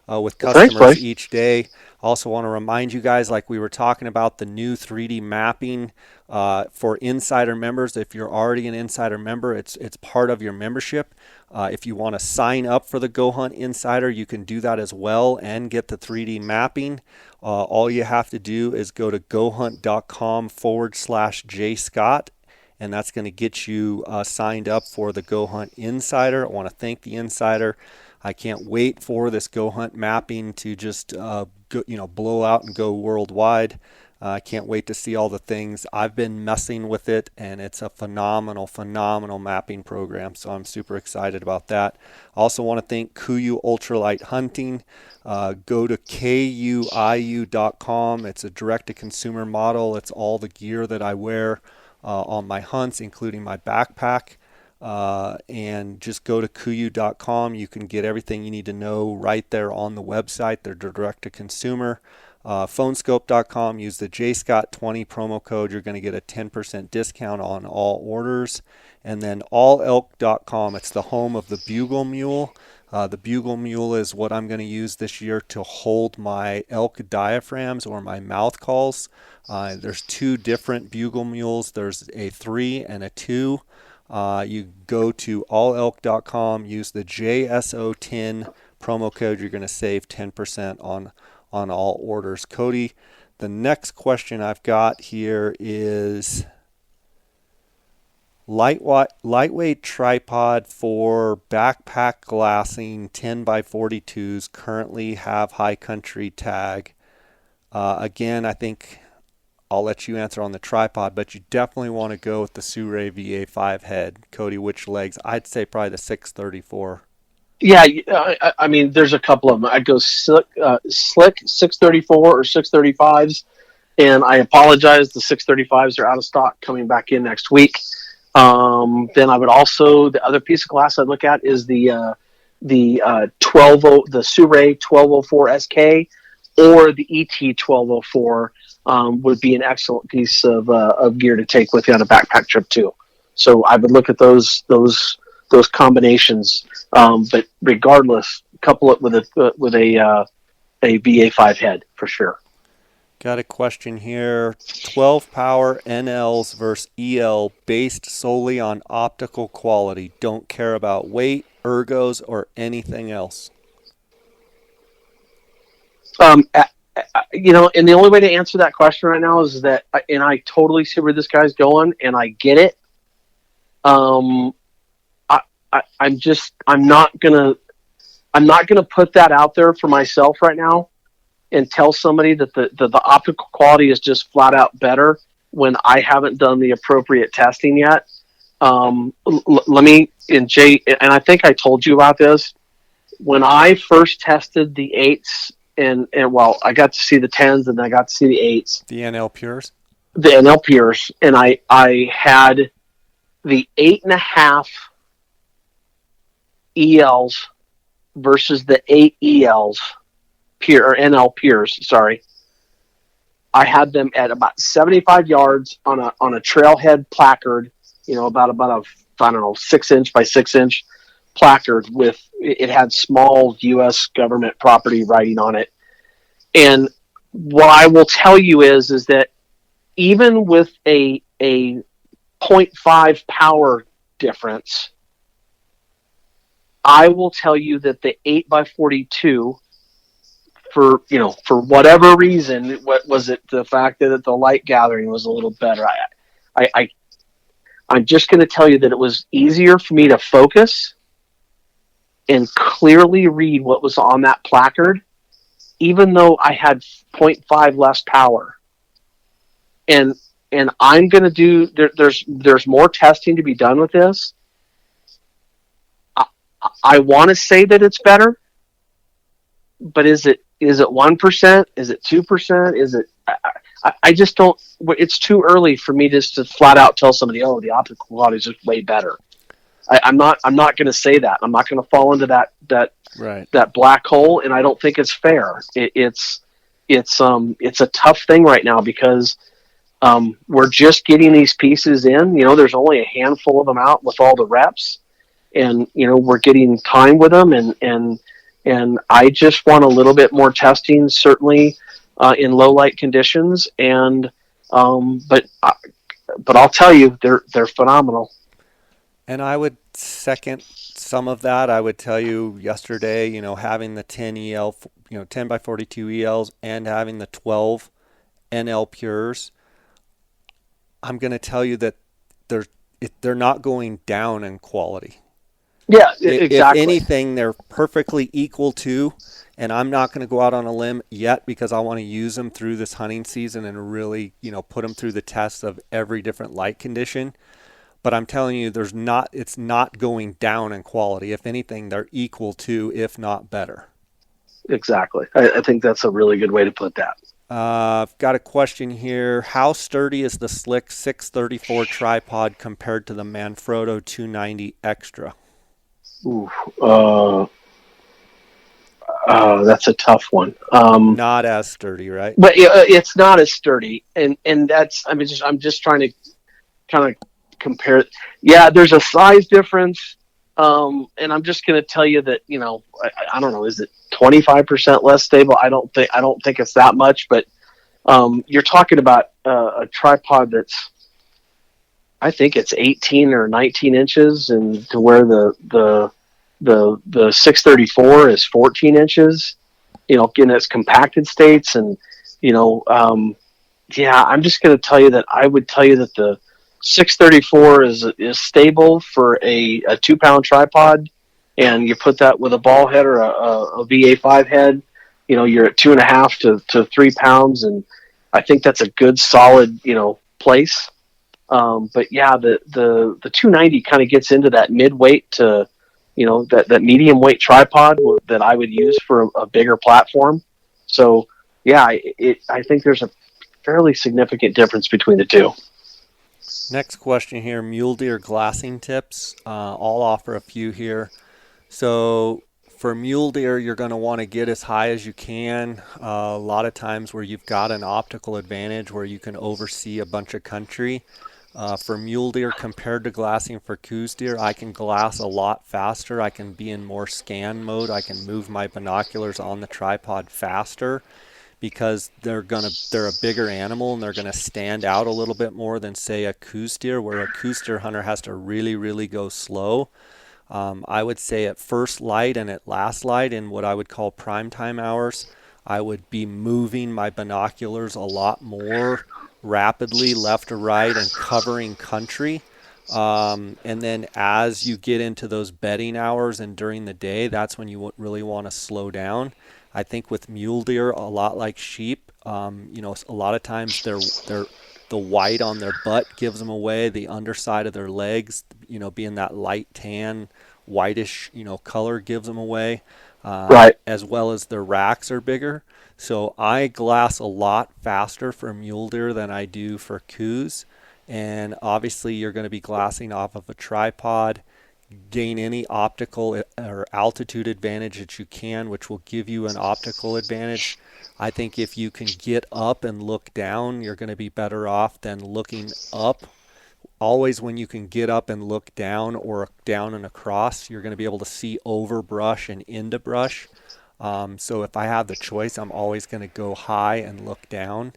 with Thanks, customers buddy. each day. I also want to remind you guys, like we were talking about, the new 3D mapping for insider members. If you're already an insider member, it's part of your membership. If you want to sign up for the GoHunt Insider, you can do that as well and get the 3D mapping. All you have to do is go to gohunt.com/jscott, and that's going to get you signed up for the GoHunt Insider. I want to thank the Insider. I can't wait for this GoHunt mapping to just blow out and go worldwide. I can't wait to see all the things. I've been messing with it, and it's a phenomenal mapping program. So I'm super excited about that. I also want to thank KUIU Ultralight Hunting. Go to kuiu.com. It's a direct-to-consumer model. It's all the gear that I wear on my hunts, including my backpack. And just go to kuiu.com. You can get everything you need to know right there on the website. They're direct to consumer. Phonescope.com. Use the JScott20 promo code. You're going to get a 10% discount on all orders. And then allelk.com. It's the home of the Bugle Mule. The Bugle Mule is what I'm going to use this year to hold my elk diaphragms or my mouth calls. There's two different Bugle Mules. There's a 3 and a 2. You go to allelk.com, use the JSO10 promo code. You're going to save 10% on all orders. Cody, the next question I've got here is lightweight tripod for backpack glassing 10 by 42s currently have high country tag. Again, I think I'll let you answer on the tripod, but you definitely want to go with the Swaro VA5 head. Cody, which legs? I'd say probably the 634. Yeah, I mean, there's a couple of them. I'd go slick 634 or 635s, and I apologize. The 635s are out of stock, coming back in next week. Then I would also, the other piece of glass I'd look at is the 12 the Swaro 1204 SK or the ET 1204 would be an excellent piece of gear to take with you on a backpack trip too. So I would look at those combinations. But regardless, couple it with a VA5 head for sure. Got a question here. 12 power NLs versus EL based solely on optical quality. Don't care about weight, ergos, or anything else. And the only way to answer that question right now is that, and I totally see where this guy's going, and I get it. I'm not gonna put that out there for myself right now and tell somebody that the optical quality is just flat out better when I haven't done the appropriate testing yet. Let me, and Jay, and I think I told you about this when I first tested the 8s, and well, I got to see the 10s and I got to see the 8s, The NL Pures, and I had the 8.5 ELs versus the 8 ELs pure or NL Pures. Sorry, I had them at about 75 yards on a trailhead placard. About a, I don't know, 6-inch by 6-inch placard with it had small U.S. government property writing on it. And what I will tell you is that even with a 0.5 power difference, I will tell you that the 8x42, for whatever reason, what was it? The fact that the light gathering was a little better. I'm just going to tell you that it was easier for me to focus and clearly read what was on that placard, even though I had 0.5 less power. And I'm going to do. There's more testing to be done with this. I want to say that it's better, but is it 1%? Is it 2%? Is it? I just don't. It's too early for me just to flat out tell somebody, oh, the optical quality is just way better. I'm not going to say that. I'm not going to fall into that black hole, and I don't think it's fair. It's a tough thing right now because we're just getting these pieces in. There's only a handful of them out with all the reps, and we're getting time with them, and I just want a little bit more testing, certainly in low light conditions, and but I'll tell you, they're phenomenal. And I would second some of that. I would tell you yesterday, having the 10 EL, 10 by 42 ELs and having the 12 NL Pures, I'm going to tell you that they're not going down in quality. Yeah, exactly. If anything, they're perfectly equal to, and I'm not going to go out on a limb yet because I want to use them through this hunting season and really, put them through the test of every different light condition. But I'm telling you, it's not going down in quality. If anything, they're equal to, if not better. Exactly. I think that's a really good way to put that. I've got a question here. How sturdy is the Slick 634 tripod compared to the Manfrotto 290 Extra? Ooh, that's a tough one. Not as sturdy, right? But it's not as sturdy, and that's. I'm just trying to kind of compare. Yeah, there's a size difference, and I'm just going to tell you that I don't know. Is it 25% less stable? I don't think it's that much, but you're talking about a tripod that's. I think it's 18 or 19 inches, and to where the 634 is 14 inches, in its compacted states, and you know, yeah, I'm just going to tell you that I would tell you that the 634 is stable for a 2 pound tripod, and you put that with a ball head or a VA5 head, you're at 2.5 to 3 pounds, and I think that's a good solid place. But yeah, the 290 kind of gets into that mid weight to that medium weight tripod that I would use for a bigger platform. So yeah, I think there's a fairly significant difference between the two. Next question here, mule deer glassing tips. I'll offer a few here. So for mule deer, you're going to want to get as high as you can. A lot of times where you've got an optical advantage where you can oversee a bunch of country. For mule deer compared to glassing for coos deer, I can glass a lot faster. I can be in more scan mode. I can move my binoculars on the tripod faster because they're a bigger animal and they're gonna stand out a little bit more than say a coos deer, where a coos deer hunter has to really go slow. I would say at first light and at last light in what I would call prime time hours, I would be moving my binoculars a lot more rapidly left to right and covering country. And then as you get into those bedding hours and during the day, that's when you really want to slow down. I think with mule deer, a lot like sheep, a lot of times they're the white on their butt gives them away. The underside of their legs, being that light tan, whitish, color gives them away, Right. as well as their racks are bigger. So I glass a lot faster for mule deer than I do for coos. And obviously, you're going to be glassing off of a tripod. Gain any optical or altitude advantage that you can, which will give you an optical advantage. I think if you can get up and look down, you're going to be better off than looking up. Always when you can get up and look down or down and across, you're going to be able to see over brush and into brush. So if I have the choice, I'm always going to go high and look down.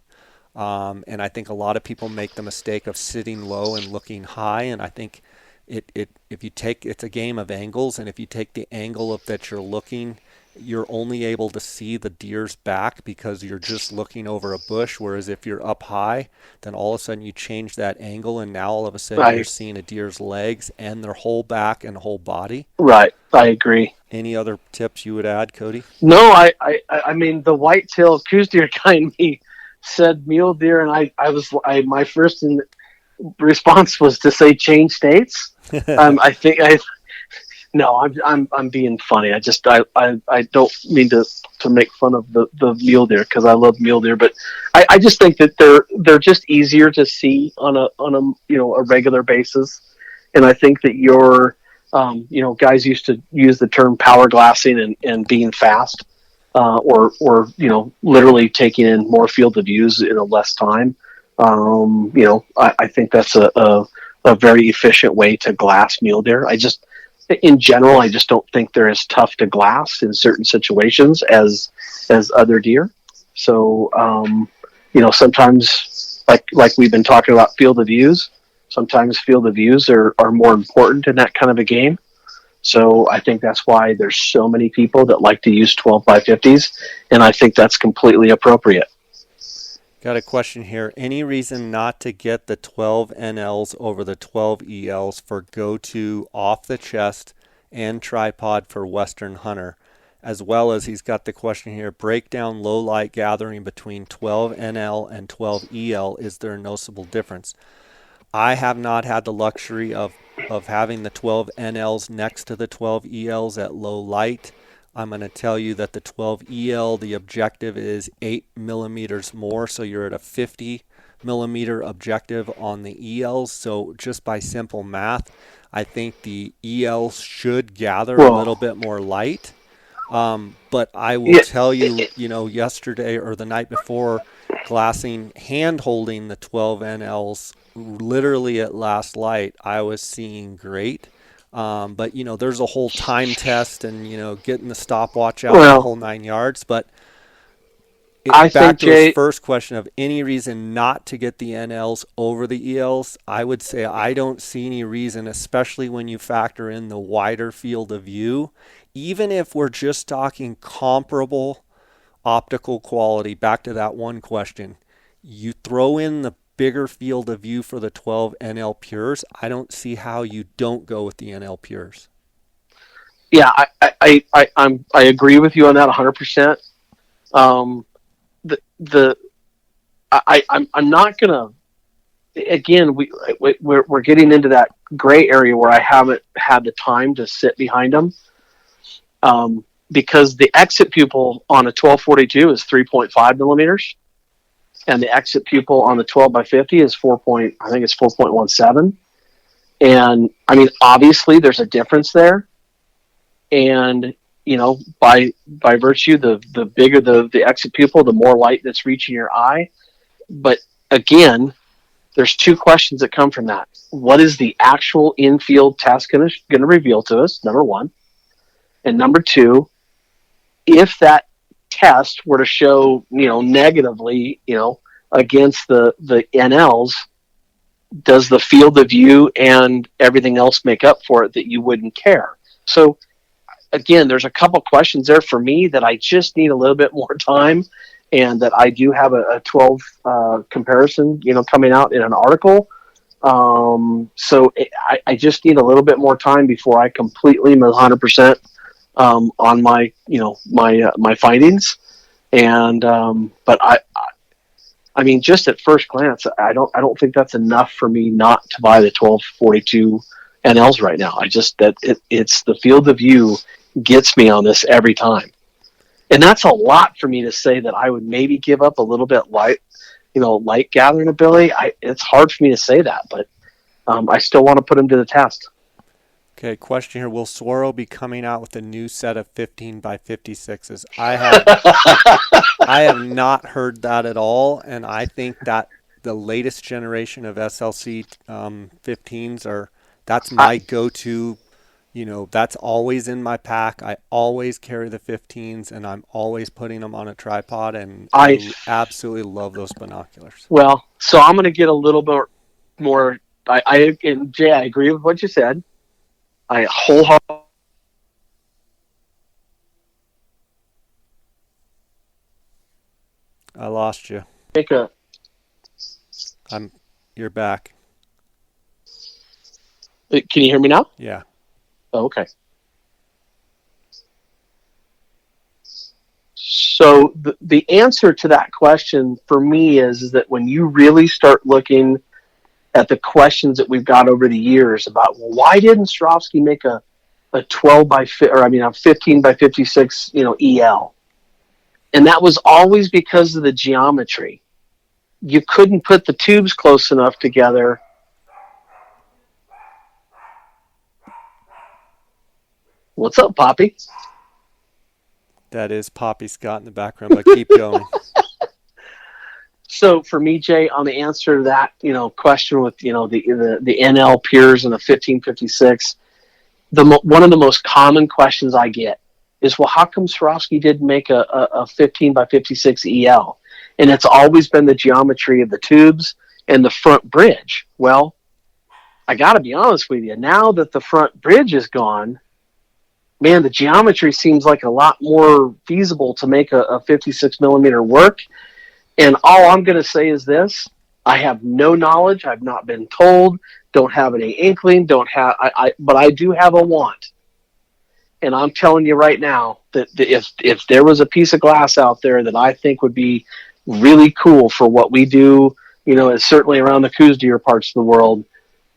And I think a lot of people make the mistake of sitting low and looking high. And I think if you take, it's a game of angles, and if you take the angle of that you're looking, you're only able to see the deer's back because you're just looking over a bush. Whereas if you're up high, then all of a sudden you change that angle, and now all of a sudden you're Right. seeing a deer's legs and their whole back and whole body. Right. I agree. Any other tips you would add, Cody? No, I mean the whitetail coos deer guy in me said mule deer, and my first response was to say change states. I think I No, I'm being funny. I don't mean to make fun of the mule deer because I love mule deer, but I just think that they're just easier to see on a regular basis, and I think that guys used to use the term power glassing and being fast, or literally taking in more field of views in a less time. I think that's a very efficient way to glass mule deer. In general, I just don't think they're as tough to glass in certain situations as other deer. So, sometimes like we've been talking about field of views, sometimes field of views are more important in that kind of a game. So I think that's why there's so many people that like to use 12 by 50s, and I think that's completely appropriate. Got a question here. Any reason not to get the 12 NLs over the 12 ELs for go-to off the chest and tripod for Western hunter? As well as he's got the question here, break down low light gathering between 12 NL and 12 EL. Is there a noticeable difference? I have not had the luxury of having the 12 NLs next to the 12 ELs at low light. I'm going to tell you that the 12 EL, the objective is 8 millimeters more, so you're at a 50 millimeter objective on the ELs. So just by simple math, I think the ELs should gather a little Well, bit more light. But I will yeah, tell you, yesterday or the night before, glassing, hand holding the 12 NLs literally at last light, I was seeing great. But there's a whole time test and getting the stopwatch out in the well, whole 9 yards. But I back think to his Jay. first question of any reason not to get the NLs over the ELs, I would say I don't see any reason, especially when you factor in the wider field of view. Even if we're just talking comparable optical quality, back to that one question, you throw in the bigger field of view for the 12 NL Pures, I don't see how you don't go with the NL Pures. Yeah, I agree with you on that 100%. The I'm not gonna. Again, we're getting into that gray area where I haven't had the time to sit behind them, because the exit pupil on a 1242 is 3.5 millimeters, and the exit pupil on the 12 by 50 is 4. I think it's 4.17. And I mean, obviously, there's a difference there, and by virtue, the bigger the exit pupil, the more light that's reaching your eye. But again, there's two questions that come from that. What is the actual in-field test going to reveal to us? Number one. And number two, if that test were to show, negatively, against the NLs, does the field of view and everything else make up for it that you wouldn't care? So again, there's a couple questions there for me that I just need a little bit more time, and that I do have a 12 comparison, coming out in an article. So I just need a little bit more time before I completely 100% on my, my findings. And but I mean, just at first glance, I don't think that's enough for me not to buy the 1242 NLs right now. It's the field of view gets me on this every time. And that's a lot for me to say that I would maybe give up a little bit light gathering ability. It's hard for me to say that, but I still want to put them to the test. Okay, question here. Will Swaro be coming out with a new set of 15 by 56s? I have not heard that at all, and I think that the latest generation of SLC 15s that's my go-to. That's always in my pack. I always carry the 15s, and I'm always putting them on a tripod, and I absolutely love those binoculars. Well, so I'm going to get a little bit more. And Jay, I agree with what you said. I wholeheartedly. I lost you. You're back. Can you hear me now? Yeah. Oh, okay. So the answer to that question for me is that when you really start looking at the questions that we've got over the years about, well, why didn't Swarovski make a 12 by a 15 by 56 EL, and that was always because of the geometry. You couldn't put the tubes close enough together. What's up, Poppy? That is Poppy Scott in the background, but keep going. So for me, Jay, on the answer to that, question with, the NL Pures and the 1556, one of the most common questions I get is, well, how come Swarovski didn't make a 15 by 56 EL? And it's always been the geometry of the tubes and the front bridge. Well, I got to be honest with you. Now that the front bridge is gone, man, the geometry seems like a lot more feasible to make a 56 millimeter work. And all I'm going to say is this: I have no knowledge. I've not been told. Don't have any inkling. But I do have a want. And I'm telling you right now that if there was a piece of glass out there that I think would be really cool for what we do, certainly around the Coos deer parts of the world,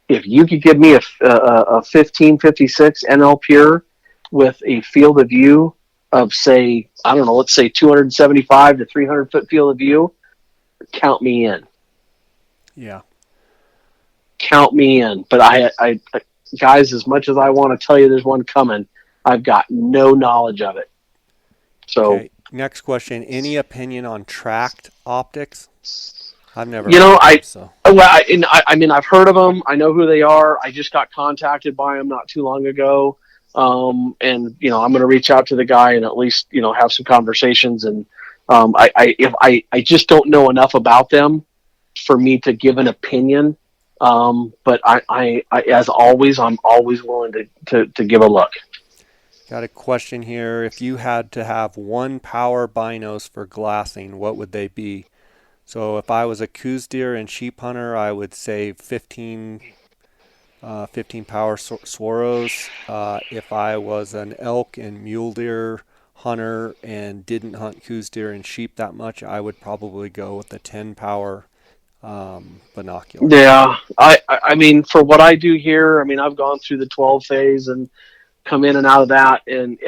if you could give me a 1556 NL Pure with a field of view of, say, I don't know, let's say 275 to 300 foot field of view, count me in. Yeah. Count me in. But I guys, as much as I want to tell you there's one coming, I've got no knowledge of it. So, okay. Next question. Any opinion on tracked optics? I've never I mean, I've heard of them. I know who they are. I just got contacted by them not too long ago. And, I'm going to reach out to the guy and at least, have some conversations. And I just don't know enough about them for me to give an opinion. But I as always, I'm always willing to give a look. Got a question here. If you had to have one power binos for glassing, what would they be? So if I was a coos deer and sheep hunter, I would say 15 power Swaros. If I was an elk and mule deer hunter and didn't hunt coos deer and sheep that much, I would probably go with the 10 power binoculars. Yeah, I mean, for what I do here, I mean, I've gone through the 12 phase and come in and out of that, and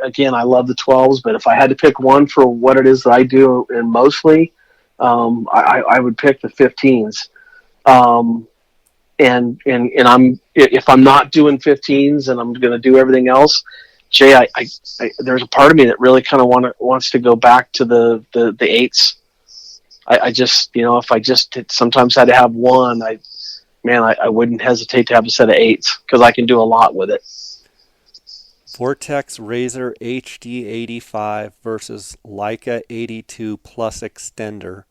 again, I love the 12s. But if I had to pick one for what it is that I do, and mostly, I would pick the 15s. Um, and I'm, if I'm not doing 15s and I'm going to do everything else, Jay, there's a part of me that really kind of wants to go back to the eights. I just, if I just sometimes had to have one, I wouldn't hesitate to have a set of eights because I can do a lot with it. Vortex Razer HD85 versus Leica 82 plus extender,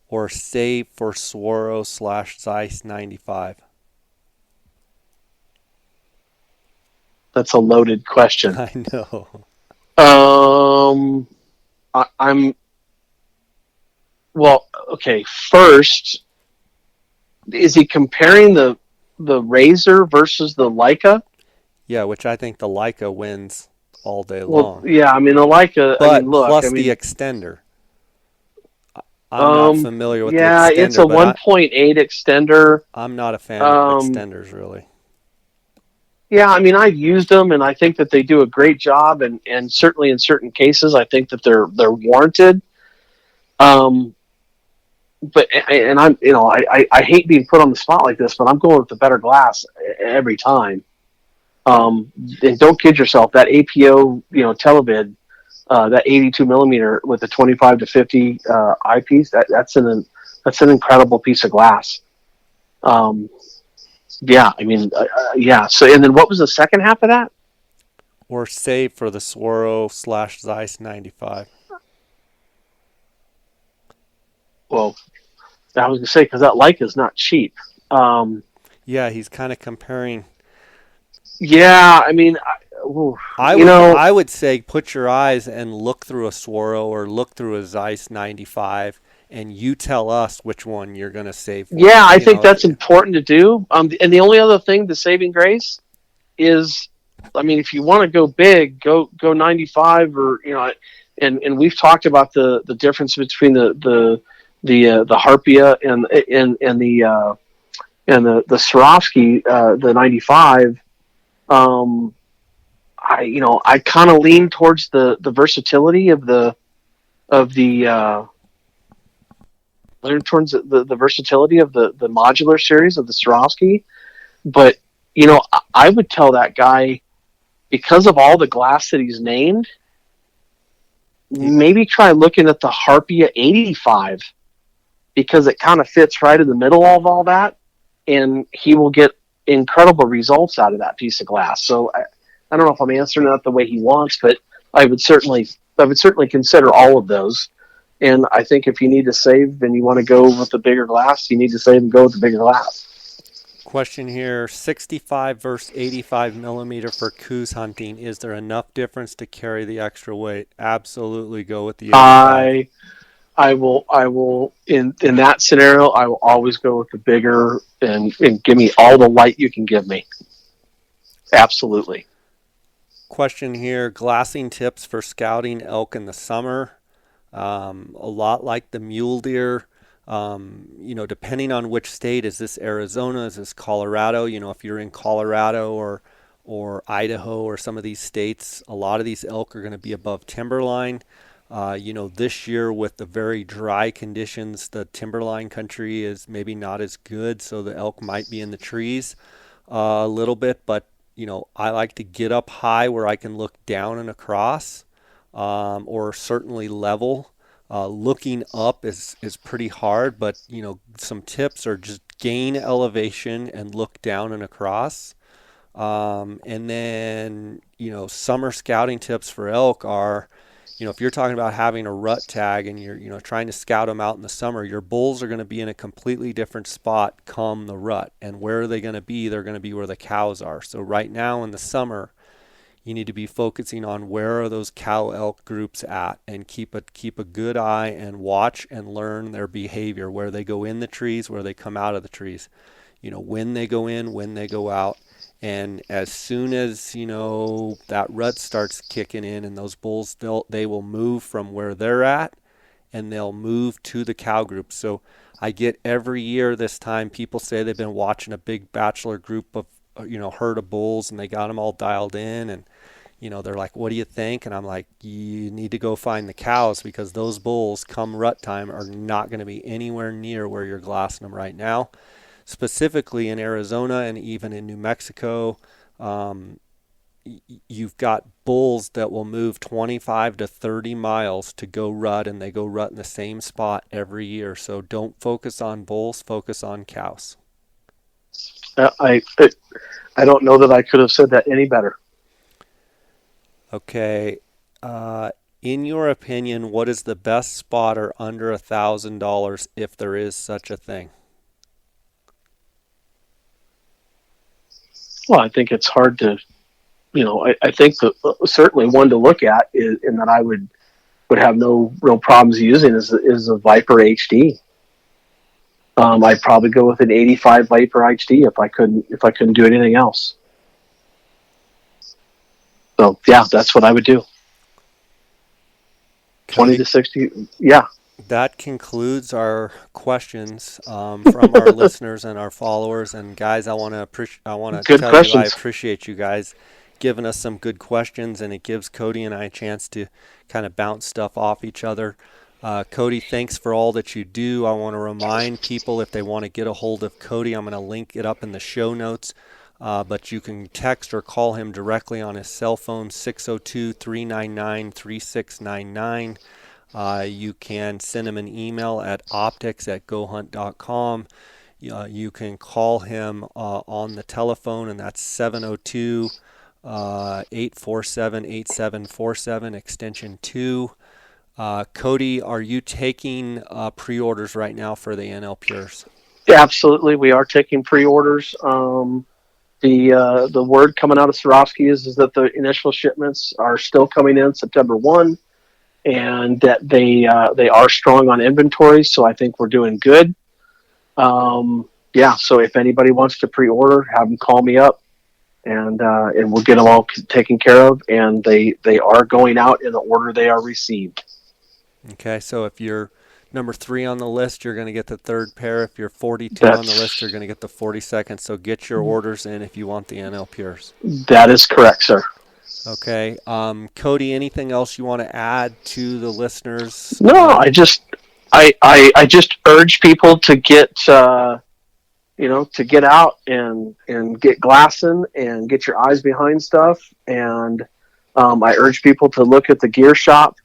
or save for Swaro / Zeiss 95. That's a loaded question. I know. Um, I'm well. Okay, first, is he comparing the Razer versus the Leica? Yeah, which I think the Leica wins all day Well, long. yeah. I mean, the Leica. I mean, But look. I plus the mean, extender. I'm not familiar with the yeah. It's a extender, but 1.8 extender. I'm not a fan of Um, extenders really. yeah. I mean, I've used them, and I think that they do a great job, and certainly in certain cases, I think that they're warranted. Um, but and I'm, I hate being put on the spot like this, but I'm going with the better glass every time. And don't kid yourself. That APO, televid, that 82 millimeter with the 25 to 50 eyepiece, that's an incredible piece of glass. Um, yeah, I mean, yeah. So, and then what was the second half of that? Or save for the Swaro / Zeiss 95. Well, I was gonna say because that Leica is not cheap. Um, Yeah, he's kind of comparing. yeah, I mean, ooh, I you would know, I would say put your eyes and look through a Swaro or look through a Zeiss 95, and you tell us which one you're gonna save for. yeah, I think that's important to do. And the only other thing, the saving grace, is, I mean, if you want to go big, go 95, or and we've talked about the difference between the Harpia and the Swarovski, the 95. Um, I kind of lean towards the versatility of the lean towards the versatility of the modular series of the Swarovski. But I would tell that guy, because of all the glass that he's named, maybe try looking at the Harpia 85, because it kind of fits right in the middle of all that, and he will get incredible results out of that piece of glass. So I don't know if I'm answering that the way he wants, but I would certainly consider all of those. And I think if you need to save and you want to go with the bigger glass, you need to save and go with the bigger glass. Question here: 65 versus 85 millimeter for coos hunting. Is there enough difference to carry the extra weight? Absolutely, go with the 85. I will in that scenario, I will always go with the bigger, and give me all the light you can give me. Absolutely. Question here: glassing tips for scouting elk in the summer. A lot like the mule deer. Depending on which state, is this Arizona, is this Colorado? If you're in Colorado or Idaho or some of these states, a lot of these elk are going to be above timberline. This year with the very dry conditions, the timberline country is maybe not as good, so the elk might be in the trees a little bit. But I like to get up high where I can look down and across, or certainly level. Looking up is pretty hard, but some tips are just gain elevation and look down and across. And then summer scouting tips for elk are, if you're talking about having a rut tag and you're trying to scout them out in the summer, your bulls are going to be in a completely different spot come the rut. And where are they going to be? They're going to be where the cows are. So right now in the summer, You need to be focusing on where are those cow elk groups at, and keep a good eye and watch and learn their behavior, where they go in the trees, where they come out of the trees. When they go in, when they go out. And as soon as, that rut starts kicking in, and those bulls, they will move from where they're at, and they'll move to the cow group. So I get every year this time, people say they've been watching a big bachelor group of, herd of bulls, and they got them all dialed in, and they're like, what do you think? And I'm like, you need to go find the cows, because those bulls come rut time are not going to be anywhere near where you're glassing them right now. Specifically in Arizona and even in New Mexico, you've got bulls that will move 25 to 30 miles to go rut, and they go rut in the same spot every year. So don't focus on bulls, focus on cows. I don't know that I could have said that any better. Okay. In your opinion, what is the best spotter under $1,000, if there is such a thing? Well, I think it's hard to, I think certainly one to look at is, and that I would have no real problems using, is a Viper HD. I'd probably go with an 85 Viper HD if I couldn't do anything else. So yeah, that's what I would do. Cody, 20 to 60, yeah. that concludes our questions from our listeners and our followers. And guys, I want to Good tell you, I questions. appreciate you guys giving us some good questions, and it gives Cody and I a chance to kind of bounce stuff off each other. Cody, thanks for all that you do. I want to remind people, if they want to get a hold of Cody, I'm going to link it up in the show notes. But you can text or call him directly on his cell phone, 602-399-3699. You can send him an email at optics@gohunt.com. You can call him on the telephone, and that's 702 847 8747, extension 2. Cody, are you taking pre-orders right now for the NL Pures? Yeah, absolutely. We are taking pre-orders. The word coming out of Swarovski is that the initial shipments are still coming in September 1, and that they are strong on inventory. So I think we're doing good. Yeah. So if anybody wants to pre-order, have them call me up, and we'll get them all taken care of. And they are going out in the order they are received. Okay. So if you're number 3 on the list, you're going to get the third pair. If you're 42 on the list, you're going to get the 42nd. So get your orders in if you want the NL Pures. That is correct, sir. Okay. Cody, anything else you want to add to the listeners? No, I just urge people to get to get out and get glassing and get your eyes behind stuff. And I urge people to look at the gear shop.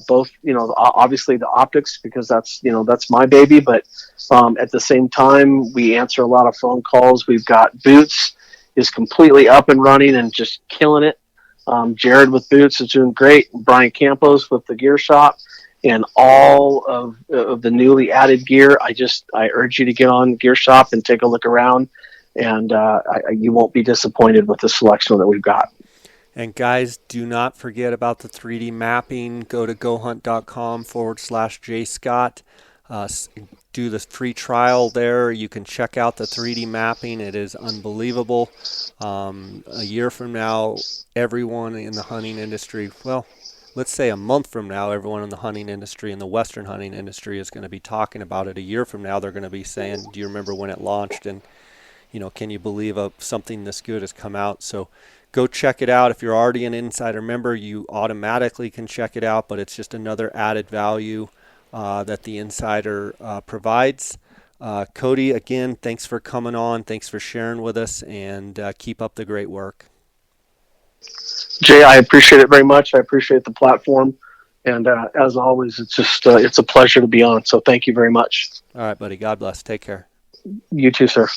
Both, obviously the optics, because that's my baby, but at the same time, we answer a lot of phone calls. We've got Boots is completely up and running and just killing it. Jared with Boots is doing great. Brian Campos with the gear shop, and all of the newly added gear. I urge you to get on Gear Shop and take a look around, and you won't be disappointed with the selection that we've got. And guys, do not forget about the 3D mapping. Go to gohunt.com/jscott. Do the free trial there. You can check out the 3D mapping. It is unbelievable. A year from now, everyone in the hunting industry, well, let's say a month from now, everyone in the hunting industry, in the Western hunting industry, is going to be talking about it. A year from now, they're going to be saying, do you remember when it launched? And, can you believe something this good has come out? So go check it out. If you're already an Insider member, you automatically can check it out, but it's just another added value that the Insider provides. Cody, again, thanks for coming on. Thanks for sharing with us, and keep up the great work. Jay, I appreciate it very much. I appreciate the platform. And as always, it's just it's a pleasure to be on. So thank you very much. All right, buddy. God bless. Take care. You too, sir.